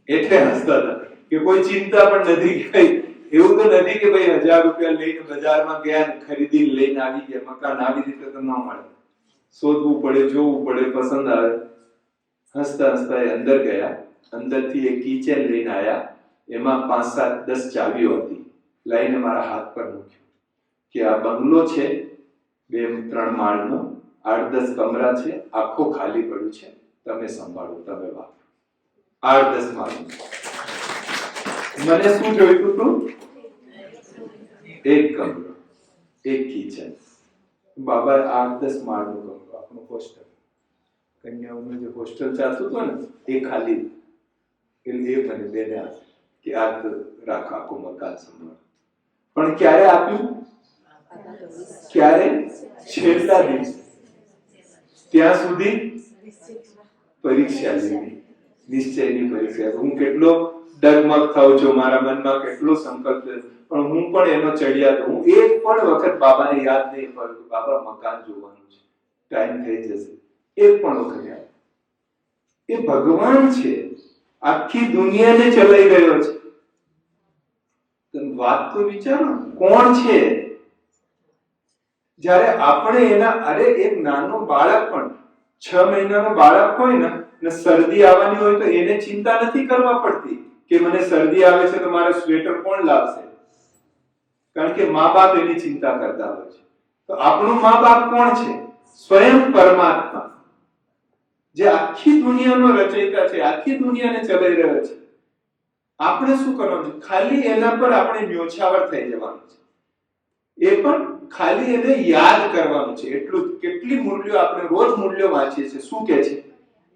એટલે હસતા હતા કે કોઈ ચિંતા પણ નથી. કઈ એવું તો નથી કે ભાઈ 1000 રૂપિયા લઈને બજારમાં ગયા ને ખરીદીને લઈને આવી ગયા, મકાન આવી રીતે તો ન મળે. શોધવું પડે, જોવું પડે, પસંદ આવે. હસતા હસતા એ અંદર ગયા. અંદરથી એક કીચેન લઈને આવ્યા, એમાં 5, 7, 10 ચાવીઓ હતી. લઈને મારા હાથ પર મૂક્યો કે આ બંગલો છે, 2-3 માળનો, 8-10 કમરા છે, આખો ખાલી પડ્યું છે, તમે સંભાળો, તમે વાપરો. 8-10 માળનું. મને શું જોઈતું હતું? એક કમરો, એક કિચન. બાબા 8-10 માળનું કમરો, આપણું હોસ્ટેલ, કન્યાઓનું જે હોસ્ટેલ ચાલતું હતું ને એ ખાલી. એટલે એ મને બેને આપ્યું કે આ રાખ, આખું મકાન સંભાળ. પણ ક્યારે આપ્યું? ક્યારે? છેલ્લા દિવસે. ત્યાં સુધી પરીક્ષા લીધી, નિશ્ચયની પરીક્ષા. હું કેટલો ડગમગ થાઉં છું, મારા મનમાં કેટલો સંકલ્પ છે, પણ હું પણ એનો ચડિયા. હું એક પણ વખત બાબાને યાદ નહીં પડતું બાબા મકાન જોવાનું છે, ટાઈમ થઈ જશે. એક પણ વખત યાદ. એ ભગવાન છે, આખી દુનિયાને ચલાઈ રહ્યો છે. વાત તો વિચારો, કોણ છે? જ્યારે આપણે એના, અરે એક નાનો બાળક પણ 6 મહિનાનો બાળક હોય ને શરદી આવવાની હોય તો એને ચિંતા નથી કરવા પડતી કે મને શરદી આવે છે તો મારે સ્વેટર કોણ લાવશે, કારણ કે મા બાપ એની ચિંતા કરતા હોય છે. તો આપણું મા બાપ કોણ છે? સ્વયં પરમાત્મા, જે આખી દુનિયાનો રચયિતા છે, આખી દુનિયાને ચલાવી રહ્યો છે. આપણે શું કરવાનું છે? ખાલી એના પર આપણે ન્યોછાવર થઈ જવાનું છે. એ પણ ખાલી એને યાદ કરવાનું વાંચવાનું છે, એટલું જ. કેટલી મૂલ્યો આપણે રોજ મૂલ્યો વાંચીએ છીએ. શું કે છે?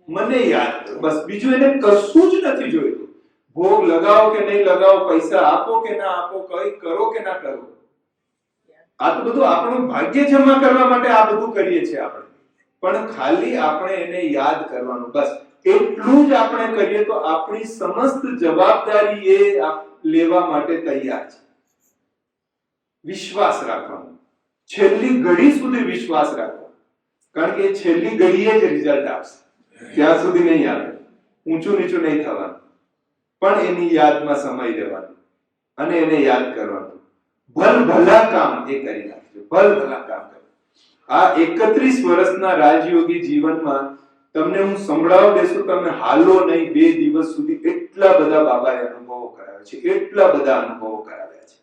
મને યાદ કરો. બસ બીજું એને કશું જ નથી જોઈતું. ભોગ લગાવો કે નહીં લગાવો, પૈસા આપો કે ના આપો, કઈ કરો કે ના કરો, આ તો બધું આપણું ભાગ્ય જમા કરવા માટે આ બધું કરીએ છીએ આપણે. પણ ખાલી આપણે એને યાદ કરવાનું, બસ એટલું જ આપણે કરીએ તો આપણી સમસ્ત જવાબદારી એ લેવા માટે તૈયાર છે. વિશ્વાસ રાખવાનો, છેલ્લી ઘડી સુધી વિશ્વાસ રાખવાનો, કારણ કે છેલ્લી ઘડીએ જ રિઝલ્ટ આપશે, ત્યાં સુધી નહીં આવે. ઊંચું નીચું નહીં થવાનું, પણ એની યાદમાં સમય રહેવાનું અને એને યાદ કરવાનું. ભલા કામ એ કરી નાખજો, ભલા કામ કરો. આ 31 વર્ષના રાજયોગી જીવનમાં તમને હું સંભળાવ દેશું, તમે હાલો નહીં, 2 દિવસ સુધી એટલા બધા બાબાએ અનુભવો કરાવ્યા છે, એટલા બધા અનુભવો કરાવ્યા છે.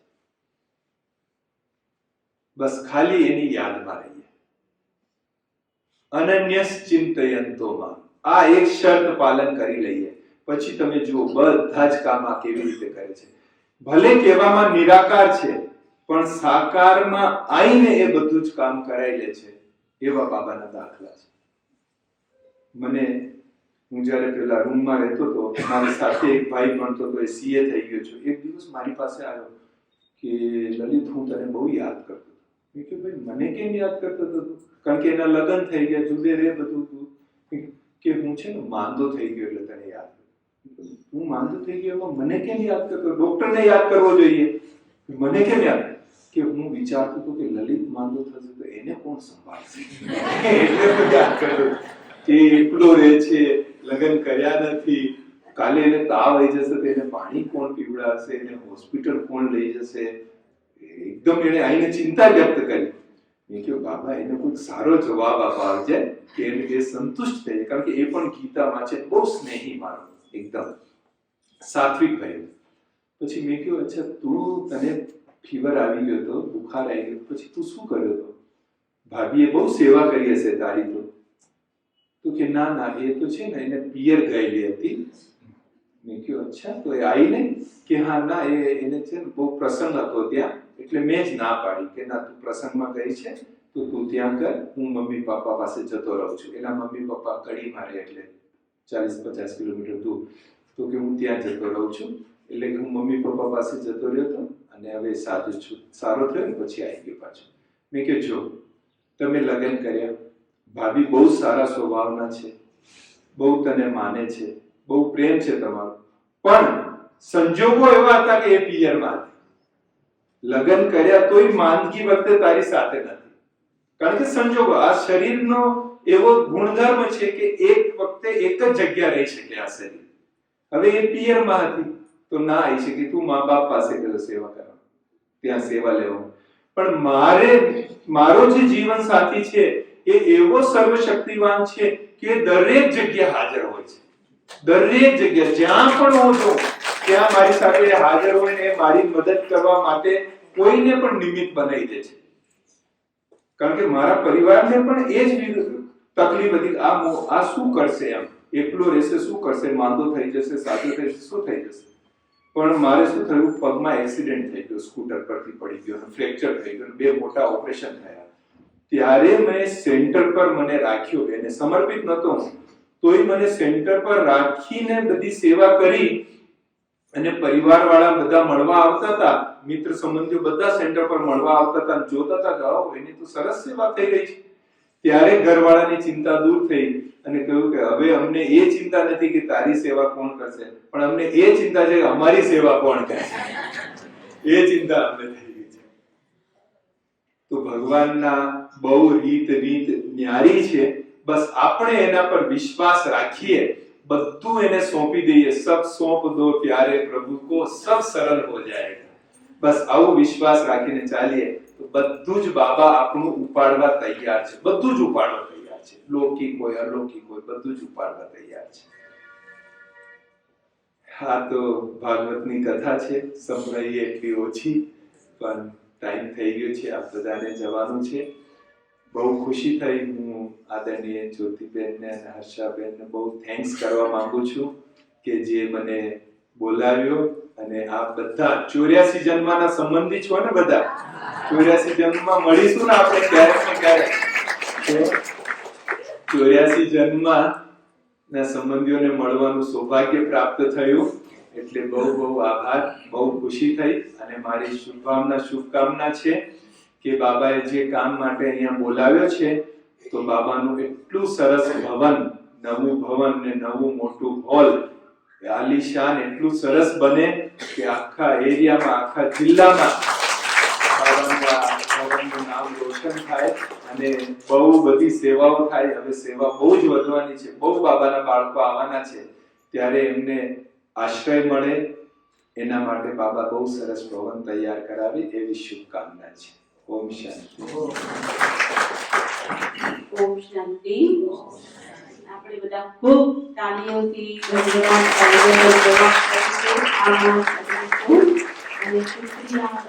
બસ ખાલી એની યાદમાં રહીએ. અનન્યસ ચિંતયંતોમાં આ એક શરત પાલન કરી લઈએ, પછી તમે જુઓ બધા જ કામ આ કેવી રીતે કરે છે. ભલે કહેવામાં નિરાકાર છે, પણ સાકારમાં આઈને એ બધું જ કામ કરાઈ લે છે. એવા બાબાના દાખલા છે. મને, હું જ્યારે પેલા રૂમમાં રહેતો હતો, મારી સાથે એક ભાઈ ભણતો હતો, એ સીએ થઈ ગયો છે. એક દિવસ મારી પાસે આવ્યો કે લલિત, હું તને બહુ યાદ કરતો હતો. મેં કહ્યું, ભાઈ મને કેમ યાદ કરતો હતો? કારણ કે એના લગ્ન થઈ ગયા, જુદે રે બધું. કે હું છે ને માંદો થઈ ગયો એટલે તને યાદ કરું. હું માંદો થઈ ગયો એમાં મને કેમ યાદ કરતો? ડોક્ટરને યાદ કરવો જોઈએ, મને કેમ યાદ? કે હું વિચારતો હતો કે લલિત માંદો થશે તો એને કોણ સંભાળશે, એટલે તો યાદ કરતો કે એકલો રહે છે, લગ્ન કર્યા નથી, કાલે એને તાવ આવી જશે તો એને પાણી કોણ પીવડાવશે, એને હોસ્પિટલ કોણ લઈ જશે. એકદમ એને આઈને ચિંતા વ્યક્ત કરી. મેં કહ્યું, બાબા એને કોઈ સારો જવાબ આપવા છે કે એને સંતુષ્ટ થઈ, કારણ કે એ પણ ગીતામાં છે, બહુ સ્નેહી, મારો એકદમ સાત્વિક ભાઈ. પછી મેં કહ્યું, અચ્છા તું, તને ફીવર આવી ગયો હતો, બુખાર આવી ગયો, પછી તું શું કર્યો હતો? ભાભીએ બહુ સેવા કરી હશે તારી તો કે ના એ તો છે ને એને પિયર ગયેલી હતી. મેં કહ્યું, અચ્છા તો એ આવી નહીં? કે હા ના, એને છે ને બહુ પ્રસંગ હતો ત્યાં, એટલે મેં જ ના પાડી કે ના, તું પ્રસંગમાં ગઈ છે તો તું ત્યાં કર, હું મમ્મી પપ્પા પાસે જતો રહું છું. એના મમ્મી પપ્પા કડીમાં રહે, એટલે 40-50 કિલોમીટર દૂર. તો કે હું ત્યાં જતો રહું છું, એટલે કે હું મમ્મી પપ્પા પાસે જતો રહ્યો હતો અને હવે સાજો છું, સારો થયો ને પછી આવી ગયો પાછો. મેં કહ્યું, જો તમે લગ્ન કર્યા, ભાભી બહુ સારા સ્વભાવના છે, બહુ તને માને છે, બહુ પ્રેમ છે તમારો, પણ સંજોગો એવા હતા કે એ પિયરમાં હતી. લગ્ન કર્યા તોય માંદગી વખતે તારી સાથે નથી, કારણ કે સંજોગો, આ શરીરનો એવો ગુણધર્મ છે કે એક વખતે એક જ જગ્યા રહી શકે આ શરીર. હવે એ પિયરમાં હતી તો ના આવી શકે, તું મા બાપ પાસે ગયો સેવા કરવા, ત્યાં સેવા લેવા. પણ મારો જે જીવન સાથી છે એ એવો સર્વશક્તિવાન છે કે દરેક જગ્યા હાજર હોય છે. દરેક જગ્યા જ્યાં પણ હું છું ત્યાં મારી સાથે હાજર હોય ને મારી મદદ કરવા માટે કોઈને પણ નિમિત્ત બનાવી દે છે. કારણ કે મારા પરિવારને પણ એ જ તકલીફ હતી, આ શું કરશે, એમ એકલો રહેશે, શું કરશે, માંદો થઈ જશે, સાજો થઈ જશે, શું થઈ જશે. પણ મારે શું થયું, પગમાં એક્સિડન્ટ થઈ ગયો, સ્કૂટર પરથી પડી ગયો, ફ્રેક્ચર થઈ ગયું, 2 મોટા ઓપરેશન થયા. ત્યારે મેં સેન્ટર પર મને રાખ્યો, એને સમર્પિત નહોતો હું, તોય મને સેન્ટર પર રાખીને બધી સેવા કરી. અને પરિવાર વાળા બધા મળવા આવતા હતા, મિત્ર સંબંધીઓ બધા સેન્ટર પર મળવા આવતા હતા, જોતા હતા કે એની તો સરસ સેવા થઈ રહી છે. ત્યારે ઘરવાળાની ચિંતા દૂર થઈ અને કહ્યું કે હવે અમને એ ચિંતા નથી કે તારી સેવા કોણ કરશે, પણ અમને એ ચિંતા છે કે અમારી સેવા કોણ કરશે. એ ચિંતા અમને થઈ ગઈ છે. તો ભગવાનના બહુ રીત ન્યારી છે. બસ આપણે એના પર વિશ્વાસ રાખીએ, બધું એને સોંપી દઈએ. સબ સોંપ દો પ્યારે પ્રભુ કો, સબ સરળ હો જાયેગા. બસ આવો વિશ્વાસ રાખીને ચાલીએ તો બધું જ બાબા આપણું ઉપાડવા તૈયાર છે. બધું જ ઉપાડવા તૈયાર છે. લૌકિક હોય, અલૌકિક હોય, બધું જ ઉપાડવા તૈયાર છે. હા, તો ભાગવતની કથા છે, સંભળાઈએ એટલી ઓછી, પણ ટાઈમ થઈ ગયો છે, આપ બધાને જવાનું છે. બહુ ખુશી થઈ. હું આદરણીય જ્યોતિબેનને અને હર્ષાબેનને બહુ થેન્ક્સ કરવા માંગુ છું કે જે મને બોલાવ્યો. અને આ બધા 84 જન્મના સંબંધી છો ને, બધા 84 જન્મમાં મળીશું ને આપણે ક્યારેક ને ક્યારેક. જન્મમાં ના સંબંધીઓને મળવાનું સૌભાગ્ય પ્રાપ્ત થયું, એટલે બહુ બહુ આભાર, બહુ ખુશી થઈ. અને મારી શુભકામના છે કે બાબાએ જે કામ માટે અહીંયા બોલાવ્યો છે, તો બાબાનું એટલું સરસ ભવન, નવું ભવન ને નવું મોટું હોલ, આલીશાન એટલું સરસ બને કે આખા એરિયામાં, આખા જિલ્લામાં બાબાનું નામ રોશન થાય અને બહુ બધી સેવાઓ થાય. હવે સેવા બહુ જ વધવાની છે, બહુ બાબાના બાળકો આવવાના છે, ત્યારે એમને આશ્રય મળે એના માટે બાબા બહુ સરસ ભવન તૈયાર કરાવે એવી શુભકામના છે. ઓમ શાંતિ. ઓમ શાંતિ. આપણે બધા ખૂબ તાળીઓથી ગણગણાટ તાળીઓનો જવાબ કરીશું. અને શુક્રિયા